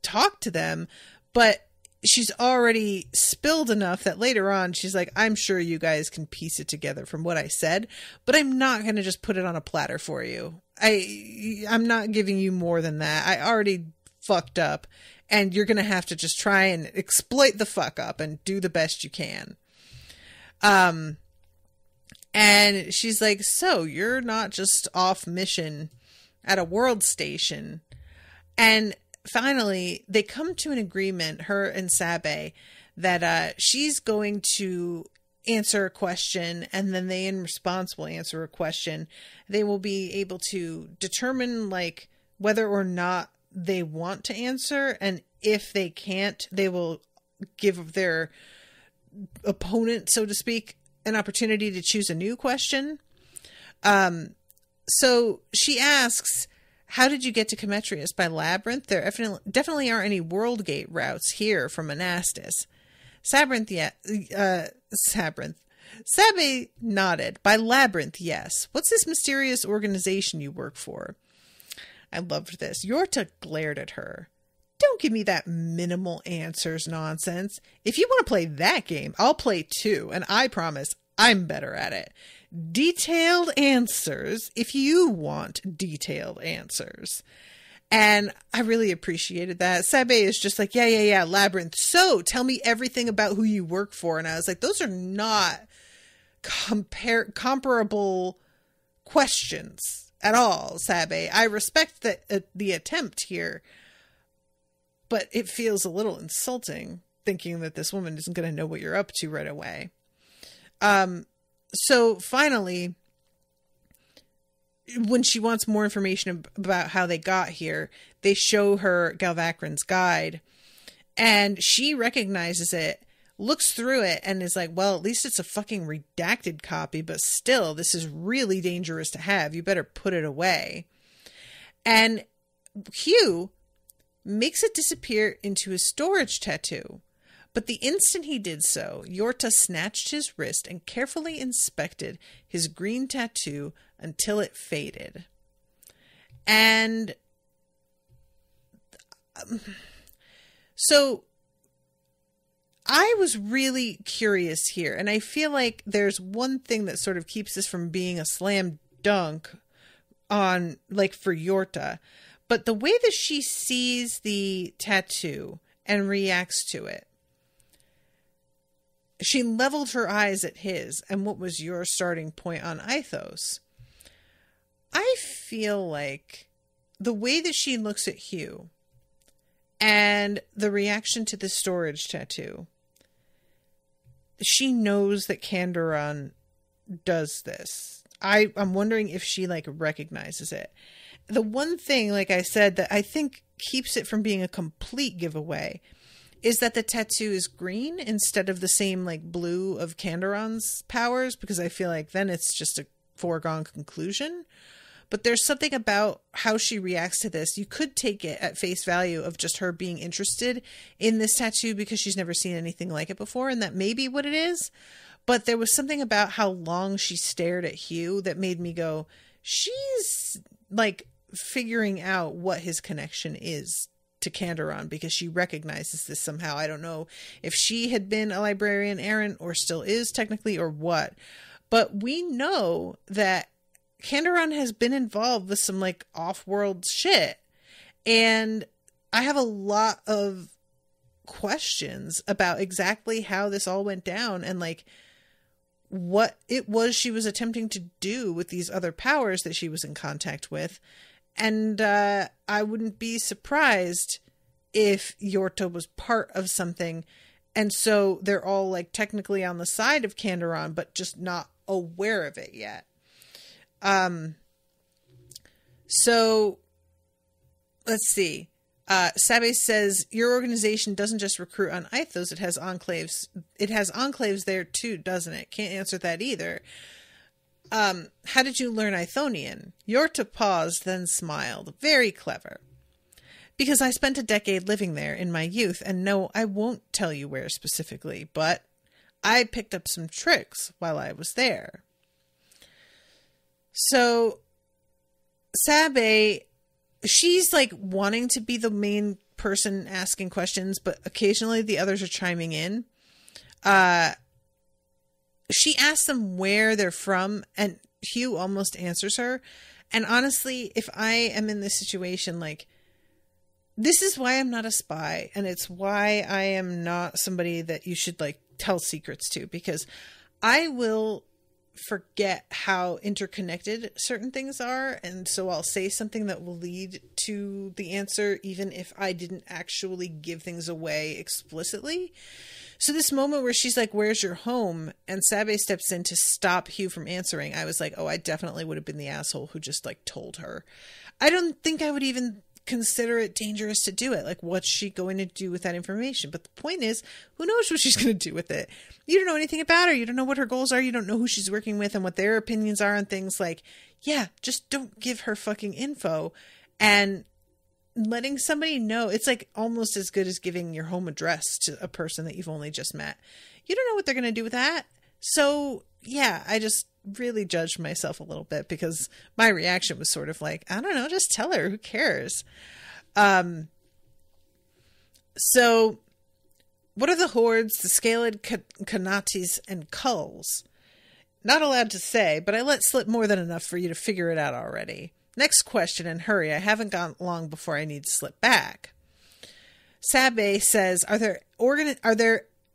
talk to them, but she's already spilled enough that later on she's like, I'm sure you guys can piece it together from what I said, but I'm not going to just put it on a platter for you. I'm not giving you more than that. I already fucked up, and you're going to have to just try and exploit the fuck up and do the best you can. And she's like, so you're not just off mission at a world station. And finally, they come to an agreement, her and Sabe, that she's going to answer a question, and then they in response will answer a question. They will be able to determine like whether or not they want to answer, and if they can't, they will give their opponent, so to speak, an opportunity to choose a new question. So she asks, how did you get to Cometrius? By labyrinth? There definitely aren't any world gate routes here from Anastas. Sabe nodded. By labyrinth, yes. What's this mysterious organization you work for? I loved this. Yorta glared at her. Don't give me that minimal answers nonsense. If you want to play that game, I'll play too, and I promise I'm better at it. Detailed answers if you want detailed answers. And I really appreciated that. Sabe is just like, yeah, labyrinth. So tell me everything about who you work for. And I was like, those are not comparable questions at all, Sabe. I respect the attempt here, but it feels a little insulting thinking that this woman isn't going to know what you're up to right away. So finally, when she wants more information about how they got here, they show her Galvacrin's guide, and she recognizes it, looks through it, and is like, well, at least it's a fucking redacted copy, but still, this is really dangerous to have. You better put it away. And Hugh makes it disappear into his storage tattoo. But the instant he did so, Yorta snatched his wrist and carefully inspected his green tattoo until it faded. And so I was really curious here, and I feel like there's one thing that sort of keeps this from being a slam dunk on, like, for Yorta, but the way that she sees the tattoo and reacts to it. She leveled her eyes at his, and what was your starting point on Ithos? I feel like the way that she looks at Hugh and the reaction to the storage tattoo, she knows that Kandaron does this. I'm wondering if she like recognizes it. The one thing, like I said, that I think keeps it from being a complete giveaway is that the tattoo is green instead of the same like blue of Kandaron's powers, because I feel like then it's just a foregone conclusion. But there's something about how she reacts to this. You could take it at face value of just her being interested in this tattoo because she's never seen anything like it before, and that may be what it is. But there was something about how long she stared at Hugh that made me go, she's like figuring out what his connection is to Kandaron, because she recognizes this somehow. I don't know if she had been a librarian errant or still is technically, or what, but we know that Kandaron has been involved with some like off-world shit, and I have a lot of questions about exactly how this all went down and like what it was she was attempting to do with these other powers that she was in contact with. And I wouldn't be surprised if Yorta was part of something. And so they're all like technically on the side of Kandaron, but just not aware of it yet. So let's see. Sabe says, your organization doesn't just recruit on Ithos, it has enclaves. It has enclaves there too, doesn't it? Can't answer that either. How did you learn Ithonian? Yorta paused, then smiled. Very clever. Because I spent a decade living there in my youth, and no, I won't tell you where specifically, but I picked up some tricks while I was there. So, Sabe, she's like wanting to be the main person asking questions, but occasionally the others are chiming in. She asks them where they're from, and Hugh almost answers her. And honestly, if I am in this situation, like, this is why I'm not a spy, and it's why I am not somebody that you should, like, tell secrets to, because I will forget how interconnected certain things are. And so I'll say something that will lead to the answer, even if I didn't actually give things away explicitly. So this moment where she's like, where's your home? And Sabe steps in to stop Hugh from answering. I was like, oh, I definitely would have been the asshole who just like told her. I don't think I would even consider it dangerous to do it. Like, what's she going to do with that information? But the point is, who knows what she's going to do with it? You don't know anything about her. You don't know what her goals are. You don't know who she's working with and what their opinions are on things. Like, yeah, just don't give her fucking info. And letting somebody know, it's like almost as good as giving your home address to a person that you've only just met. You don't know what they're going to do with that. So yeah, I just really judged myself a little bit because my reaction was sort of like, I don't know, just tell her, who cares? So what are the hordes, the scaled kanatis, and culls? Not allowed to say, but I let slip more than enough for you to figure it out already. Next question, and hurry, I haven't gone long before I need to slip back. Sabe says,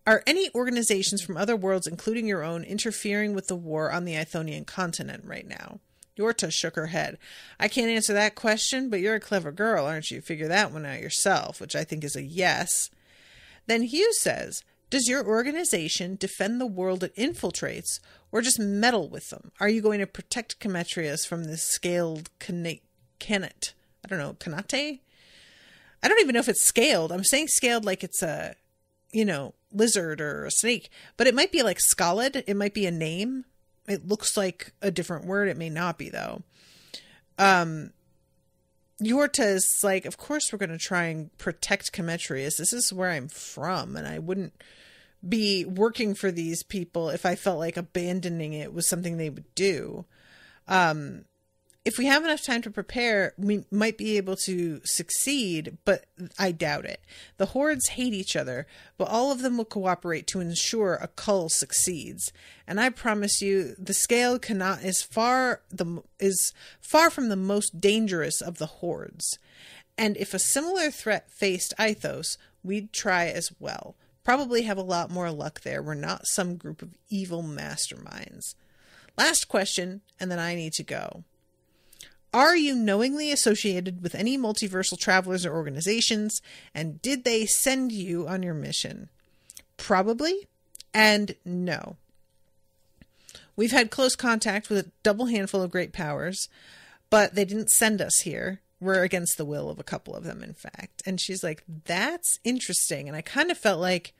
are any organizations from other worlds, including your own, interfering with the war on the Ithonian continent right now? Yorta shook her head. I can't answer that question, but you're a clever girl, aren't you? Figure that one out yourself, which I think is a yes. Then Hugh says, does your organization defend the world it infiltrates, or just meddle with them? Are you going to protect Kemetrius from this scaled kanate? I don't know, kanate? I don't even know if it's scaled. I'm saying scaled like it's a, lizard or a snake, but it might be like scaled. It might be a name. It looks like a different word. It may not be, though. Yorta is like, of course we're going to try and protect Kemetrius. This is where I'm from, and I wouldn't be working for these people if I felt like abandoning it was something they would do. If we have enough time to prepare, we might be able to succeed, but I doubt it. The hordes hate each other, but all of them will cooperate to ensure a cull succeeds. And I promise you, the scale is far from the most dangerous of the hordes. And if a similar threat faced Ithos, we'd try as well. Probably have a lot more luck there. We're not some group of evil masterminds. Last question, and then I need to go. Are you knowingly associated with any multiversal travelers or organizations, and did they send you on your mission? Probably, and no. We've had close contact with a double handful of great powers, but they didn't send us here. We're against the will of a couple of them, in fact. And she's like, that's interesting. And I kind of felt like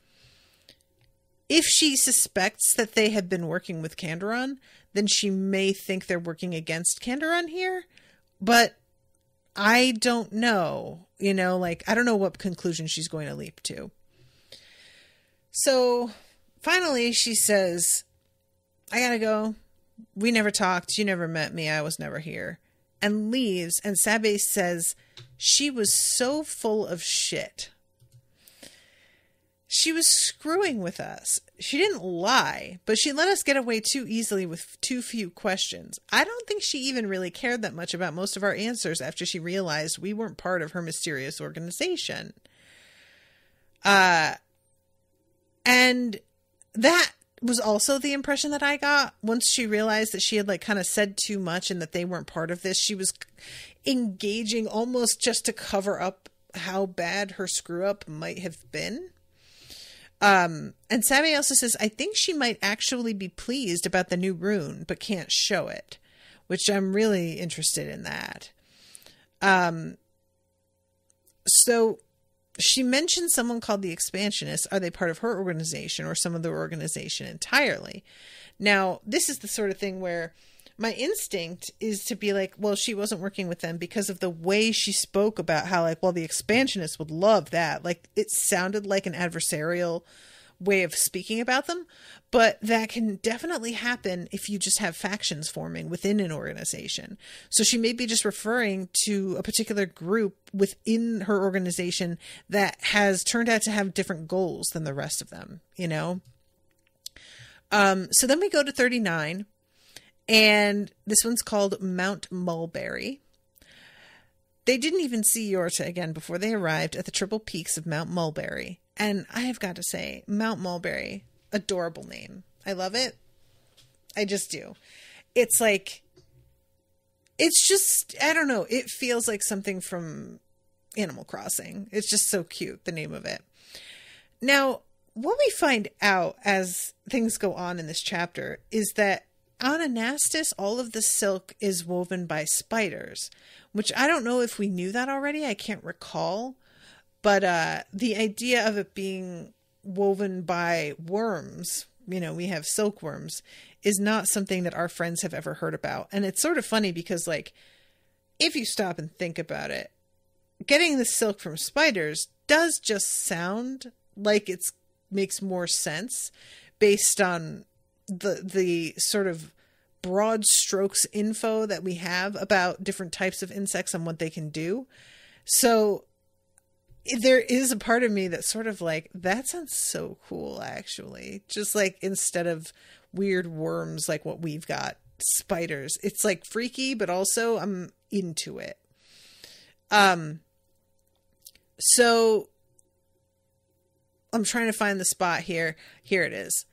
if she suspects that they have been working with Kandaron, then she may think they're working against Kandaron here. But I don't know, I don't know what conclusion she's going to leap to. So finally she says, I gotta go. We never talked. You never met me. I was never here. And leaves. And Sabe says she was so full of shit. She was screwing with us. She didn't lie, but she let us get away too easily with too few questions. I don't think she even really cared that much about most of our answers after she realized we weren't part of her mysterious organization. And that was also the impression that I got once she realized that she had kind of said too much and that they weren't part of this. She was engaging almost just to cover up how bad her screw up might have been. And Sabe also says, I think she might actually be pleased about the new rune, but can't show it, which I'm really interested in that. So she mentioned someone called the Expansionists. Are they part of her organization or some other organization entirely? Now, this is the sort of thing where my instinct is to be like, well, she wasn't working with them because of the way she spoke about how the Expansionists would love that. It sounded like an adversarial way of speaking about them, but that can definitely happen if you just have factions forming within an organization. So she may be just referring to a particular group within her organization that has turned out to have different goals than the rest of them, So then we go to 39. And this one's called Mount Mulberry. They didn't even see Yorta again before they arrived at the triple peaks of Mount Mulberry. And I have got to say, Mount Mulberry, adorable name. I love it. I just do. It's like, it's just, I don't know. It feels like something from Animal Crossing. It's just so cute, the name of it. Now, what we find out as things go on in this chapter is that on Anastas, all of the silk is woven by spiders, which I don't know if we knew that already. I can't recall. But the idea of it being woven by worms, you know, we have silkworms, is not something that our friends have ever heard about. And it's sort of funny because, like, if you stop and think about it, getting the silk from spiders does just sound like it makes more sense based on the sort of broad strokes info that we have about different types of insects and what they can do. So there is a part of me that's sort of like, that sounds so cool, actually. Just like, instead of weird worms like what we've got, spiders. It's like freaky, but also I'm into it. So I'm trying to find the spot here. Here it is.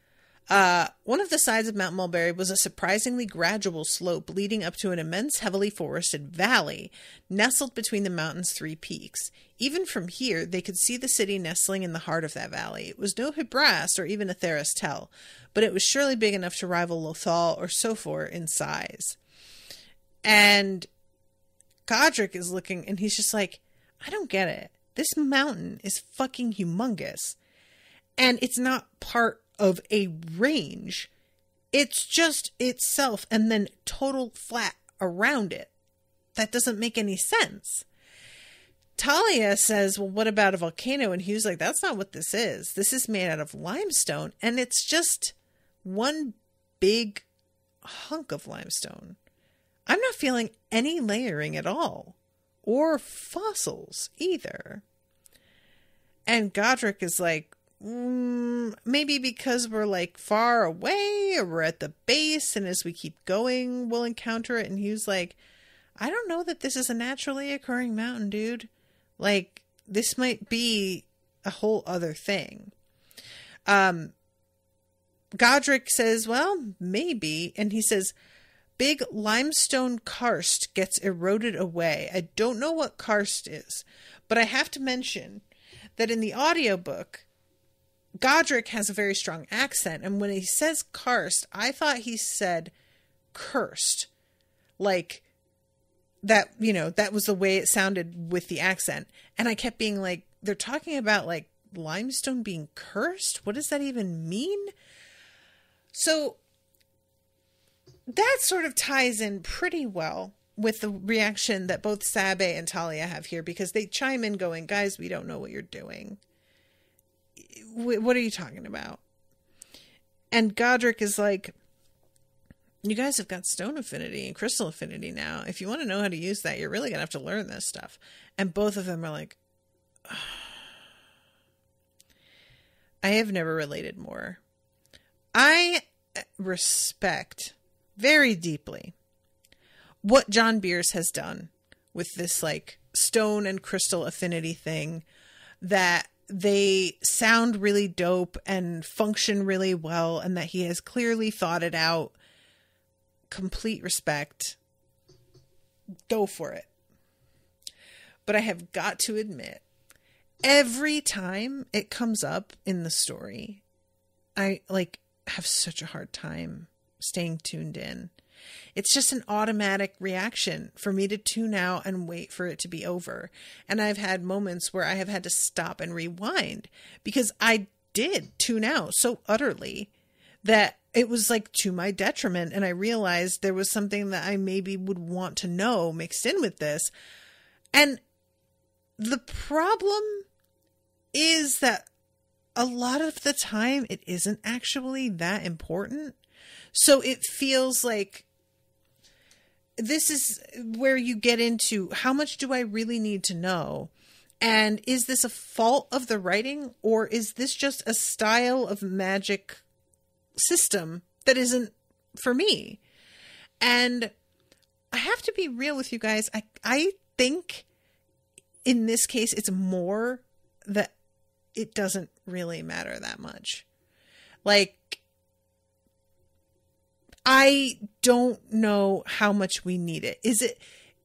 One of the sides of Mount Mulberry was a surprisingly gradual slope leading up to an immense, heavily forested valley, nestled between the mountain's three peaks. Even from here, they could see the city nestling in the heart of that valley. It was no Hibras or even a Theras Tell, but it was surely big enough to rival Lothal or Sofor in size. And Godric is looking, and he's just like, I don't get it. This mountain is fucking humongous. And it's not part of a range. It's just itself and then total flat around it. That doesn't make any sense. Talia says, well, what about a volcano? And he was like, that's not what this is. This is made out of limestone, and it's just one big hunk of limestone. I'm not feeling any layering at all, or fossils either. And Godric is like, maybe because we're like far away, or we're at the base, and as we keep going, we'll encounter it. And he was like, I don't know that this is a naturally occurring mountain, dude. Like, this might be a whole other thing. Godric says, well, maybe. And he says, big limestone karst gets eroded away. I don't know what karst is, but I have to mention that in the audiobook, Godric has a very strong accent. And when he says karst, I thought he said cursed. Like, that, you know, that was the way it sounded with the accent. And I kept being like, they're talking about like limestone being cursed? What does that even mean? So that sort of ties in pretty well with the reaction that both Sabe and Talia have here, because they chime in going, guys, we don't know what you're doing. What are you talking about? And Godric is like, you guys have got stone affinity and crystal affinity now. If you want to know how to use that, you're really going to have to learn this stuff. And both of them are like, oh. I have never related more. I respect very deeply what John Bierce has done with this like stone and crystal affinity thing, that they sound really dope and function really well, and that he has clearly thought it out. Complete respect. Go for it. But I have got to admit, every time it comes up in the story, I like have such a hard time staying tuned in. It's just an automatic reaction for me to tune out and wait for it to be over. And I've had moments where I have had to stop and rewind because I did tune out so utterly that it was like to my detriment. And I realized there was something that I maybe would want to know mixed in with this. And the problem is that a lot of the time it isn't actually that important. So it feels like this is where you get into how much do I really need to know? And is this a fault of the writing, or is this just a style of magic system that isn't for me? And I have to be real with you guys. I think in this case, it's more that it doesn't really matter that much. Like, I don't know how much we need it. Is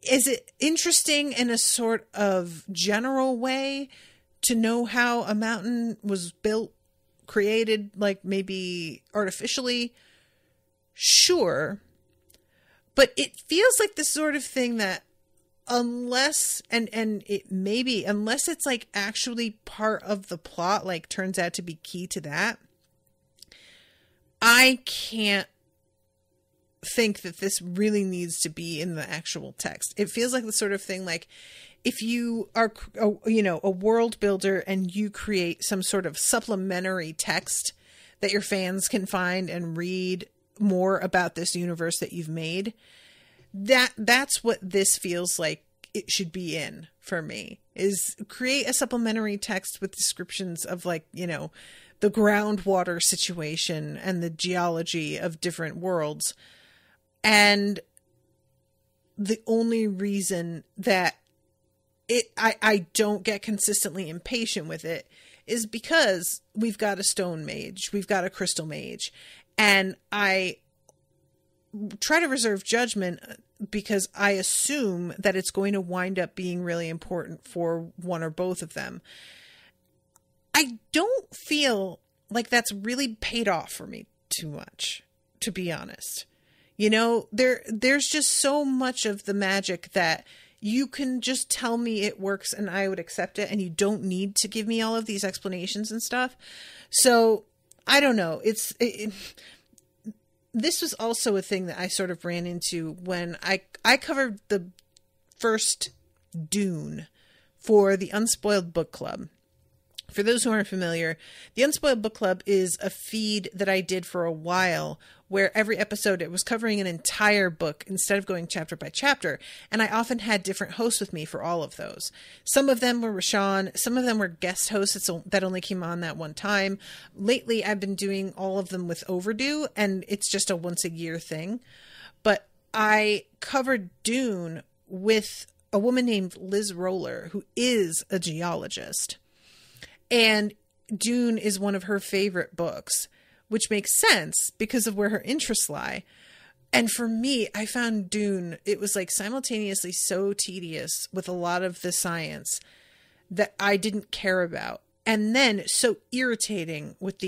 it interesting in a sort of general way to know how a mountain was built, created, like maybe artificially? Sure. But it feels like the sort of thing that unless unless it's like actually part of the plot, like turns out to be key to that, I can't think that this really needs to be in the actual text. It feels like the sort of thing, like if you are, a world builder and you create some sort of supplementary text that your fans can find and read more about this universe that you've made, that's what this feels like it should be in for me, is create a supplementary text with descriptions of, like, the groundwater situation and the geology of different worlds. And the only reason that I don't get consistently impatient with it is because we've got a stone mage, we've got a crystal mage, and I try to reserve judgment because I assume that it's going to wind up being really important for one or both of them. I don't feel like that's really paid off for me too much, to be honest. There's just so much of the magic that you can just tell me it works and I would accept it, and you don't need to give me all of these explanations and stuff. So I don't know. This was also a thing that I sort of ran into when I covered the first Dune for the Unspoiled Book Club. For those who aren't familiar, the Unspoiled Book Club is a feed that I did for a while where every episode it was covering an entire book instead of going chapter by chapter. And I often had different hosts with me for all of those. Some of them were Rashawn. Some of them were guest hosts that only came on that one time. Lately, I've been doing all of them with Overdue, and it's just a once a year thing. But I covered Dune with a woman named Liz Roller, who is a geologist. And Dune is one of her favorite books, which makes sense because of where her interests lie. And for me, I found Dune, it was like simultaneously so tedious with a lot of the science that I didn't care about. And then so irritating with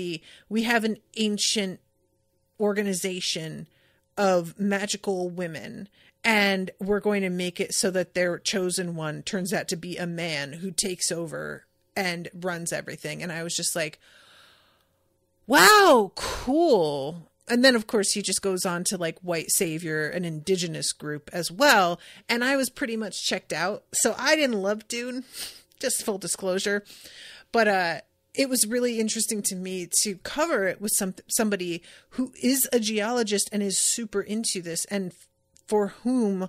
we have an ancient organization of magical women, and we're going to make it so that their chosen one turns out to be a man who takes over and runs everything. And I was just like, wow, cool. And then, of course, he just goes on to like white savior, an indigenous group as well. And I was pretty much checked out. So I didn't love Dune, just full disclosure. But it was really interesting to me to cover it with somebody who is a geologist and is super into this, and for whom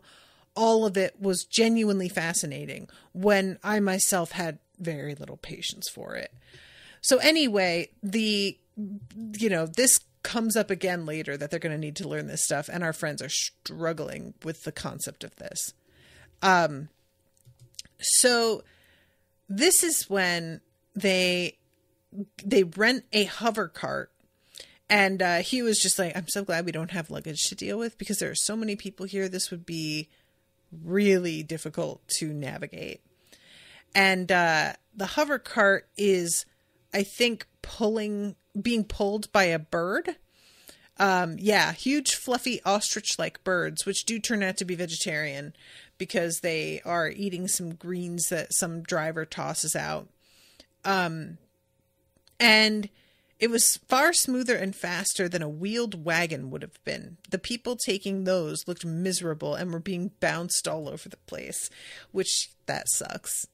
all of it was genuinely fascinating when I myself had very little patience for it. So anyway, this comes up again later that they're going to need to learn this stuff, and our friends are struggling with the concept of this. So this is when they rent a hover cart, and he was just like, I'm so glad we don't have luggage to deal with, because there are so many people here. This would be really difficult to navigate. And the hover cart is, I think, being pulled by a bird. Huge fluffy ostrich-like birds, which do turn out to be vegetarian because they are eating some greens that some driver tosses out. And it was far smoother and faster than a wheeled wagon would have been. The people taking those looked miserable and were being bounced all over the place, which that sucks.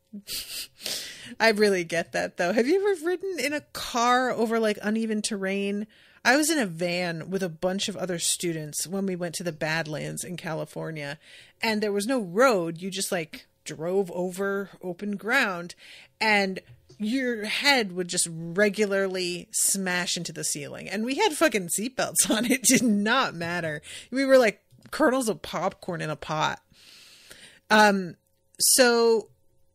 I really get that, though. Have you ever ridden in a car over like uneven terrain? I was in a van with a bunch of other students when we went to the Badlands in California, and there was no road. You just like drove over open ground, and your head would just regularly smash into the ceiling. And we had fucking seatbelts on. It did not matter. We were like kernels of popcorn in a pot. So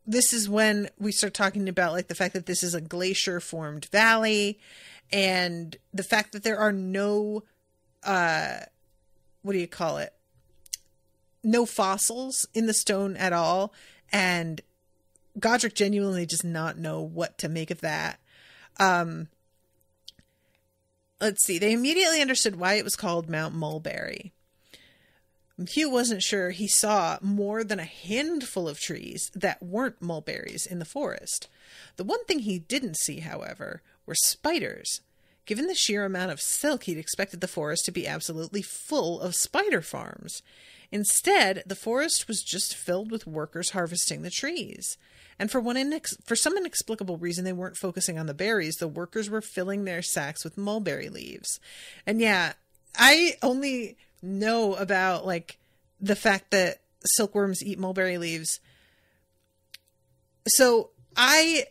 this is when we start talking about like the fact that this is a glacier formed valley, and the fact that there are no what do you call it? No fossils in the stone at all. And Godric genuinely does not know what to make of that. Let's see. They immediately understood why it was called Mount Mulberry. Hugh wasn't sure he saw more than a handful of trees that weren't mulberries in the forest. The one thing he didn't see, however, were spiders. Given the sheer amount of silk, he'd expected the forest to be absolutely full of spider farms. Instead, the forest was just filled with workers harvesting the trees. And for some inexplicable reason, they weren't focusing on the berries. The workers were filling their sacks with mulberry leaves. And yeah, I only know about like the fact that silkworms eat mulberry leaves. So I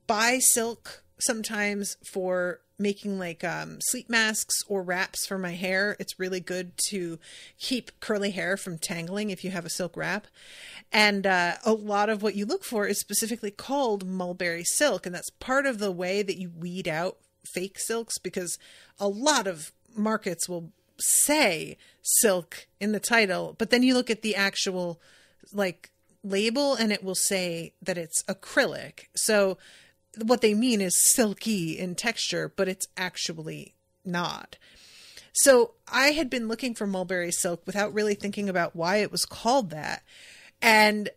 buy silk sometimes for making like sleep masks or wraps for my hair. It's really good to keep curly hair from tangling if you have a silk wrap. And a lot of what you look for is specifically called mulberry silk. And that's part of the way that you weed out fake silks, because a lot of markets will say silk in the title, but then you look at the actual like label and it will say that it's acrylic. So what they mean is silky in texture, but it's actually not. So I had been looking for mulberry silk without really thinking about why it was called that. And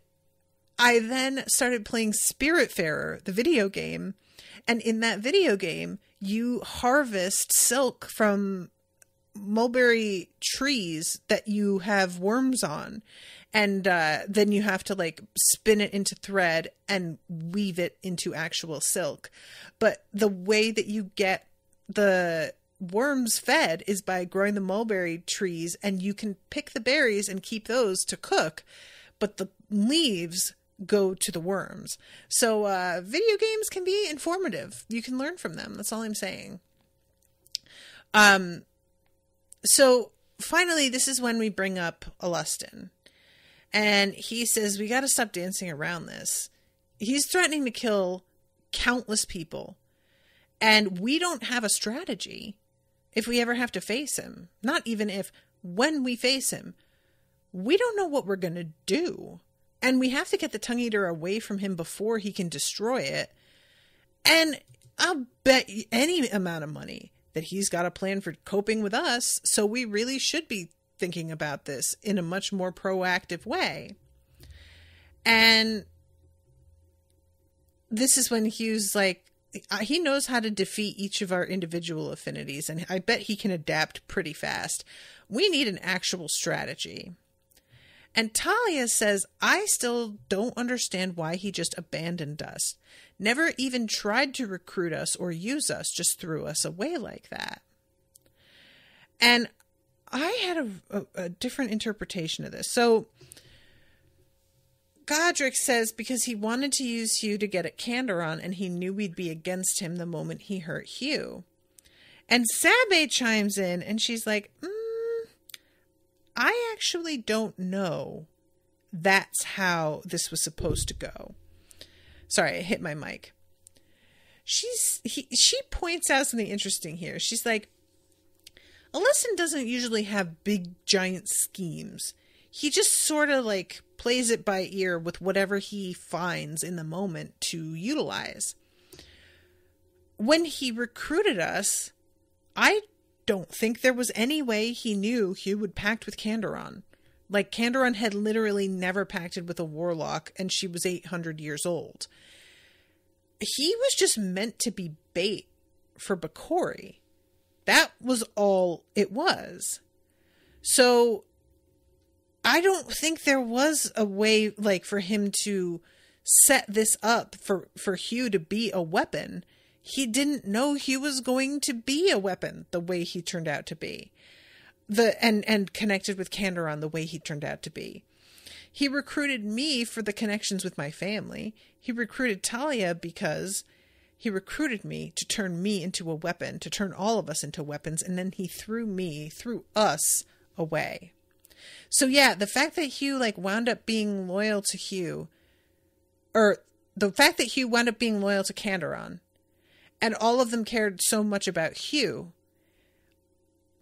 I then started playing Spiritfarer, the video game. And in that video game, you harvest silk from mulberry trees that you have worms on. And then you have to like spin it into thread and weave it into actual silk. But the way that you get the worms fed is by growing the mulberry trees, and you can pick the berries and keep those to cook, but the leaves go to the worms. So video games can be informative. You can learn from them. That's all I'm saying. So finally, this is when we bring up Alustin. And he says, we got to stop dancing around this. He's threatening to kill countless people. And we don't have a strategy if we ever have to face him. Not even if, when we face him, we don't know what we're going to do. And we have to get the Tongue Eater away from him before he can destroy it. And I'll bet any amount of money that he's got a plan for coping with us. So we really should be thinking about this in a much more proactive way. And this is when Hugh's like, he knows how to defeat each of our individual affinities, and I bet he can adapt pretty fast. We need an actual strategy. And Talia says, I still don't understand why he just abandoned us. Never even tried to recruit us or use us, just threw us away like that. And I had a different interpretation of this. So Godric says because he wanted to use Hugh to get at Candoron, and he knew we'd be against him the moment he hurt Hugh. And Sabe chimes in, and she's like, I actually don't know that's how this was supposed to go. Sorry, I hit my mic. She points out something interesting here. She's like, Alustin doesn't usually have big, giant schemes. He just sort of like plays it by ear with whatever he finds in the moment to utilize. When he recruited us, I don't think there was any way he knew Hugh would pact with Candoron. Like, Candoron had literally never pacted with a warlock, and she was 800 years old. He was just meant to be bait for Bakori. That was all it was. So I don't think there was a way like for him to set this up for Hugh to be a weapon. He didn't know Hugh was going to be a weapon the way he turned out to be. And connected with Candoron the way he turned out to be. He recruited me for the connections with my family. He recruited Talia because he recruited me to turn me into a weapon, to turn all of us into weapons, and then he threw us away. So yeah, the fact that Hugh wound up being loyal to Hugh, or the fact that Hugh wound up being loyal to Candoron, and all of them cared so much about Hugh,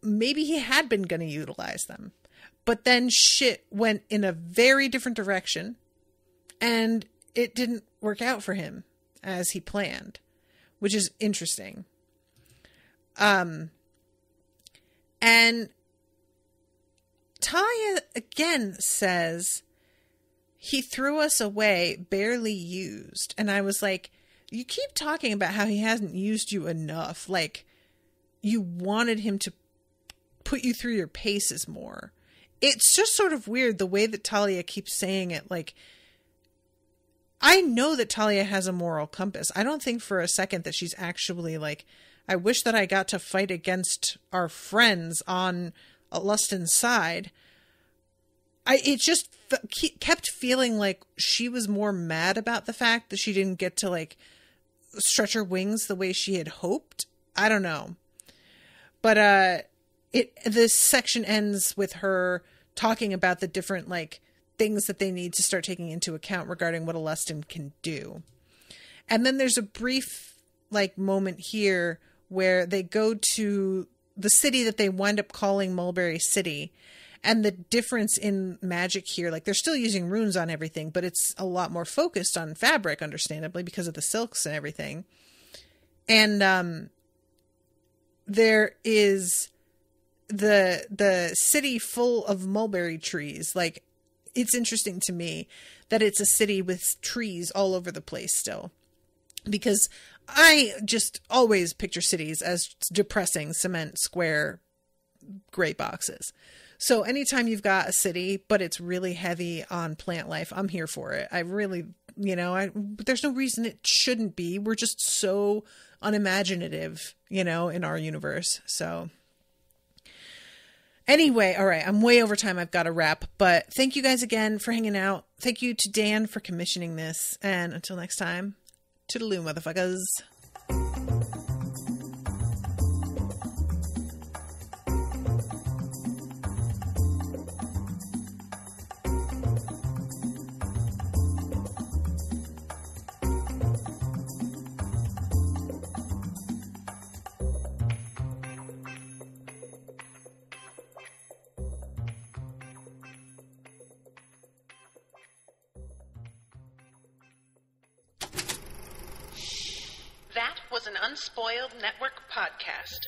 maybe he had been going to utilize them. But then shit went in a very different direction, and it didn't work out for him as he planned, which is interesting. And Talia again says, he threw us away, barely used. And I was like, you keep talking about how he hasn't used you enough. Like, you wanted him to put you through your paces more. It's just sort of weird the way that Talia keeps saying it. Like, I know that Talia has a moral compass. I don't think for a second that she's actually like, I wish that I got to fight against our friends on Lustin's side. It just kept feeling like she was more mad about the fact that she didn't get to like stretch her wings the way she had hoped. I don't know. But this section ends with her talking about the different like things that they need to start taking into account regarding what a Lustin can do. And then there's a brief like moment here where they go to the city that they wind up calling Mulberry City. And the difference in magic here, like they're still using runes on everything, but it's a lot more focused on fabric, understandably, because of the silks and everything. And there is the city full of mulberry trees. Like, it's interesting to me that it's a city with trees all over the place still, because I just always picture cities as depressing cement square gray boxes. So anytime you've got a city, but it's really heavy on plant life, I'm here for it. I really, there's no reason it shouldn't be. We're just so unimaginative, in our universe. So anyway, all right, I'm way over time. I've got to wrap, but thank you guys again for hanging out. Thank you to Dan for commissioning this. And until next time, toodaloo, motherfuckers. That was an Unspoiled Network podcast.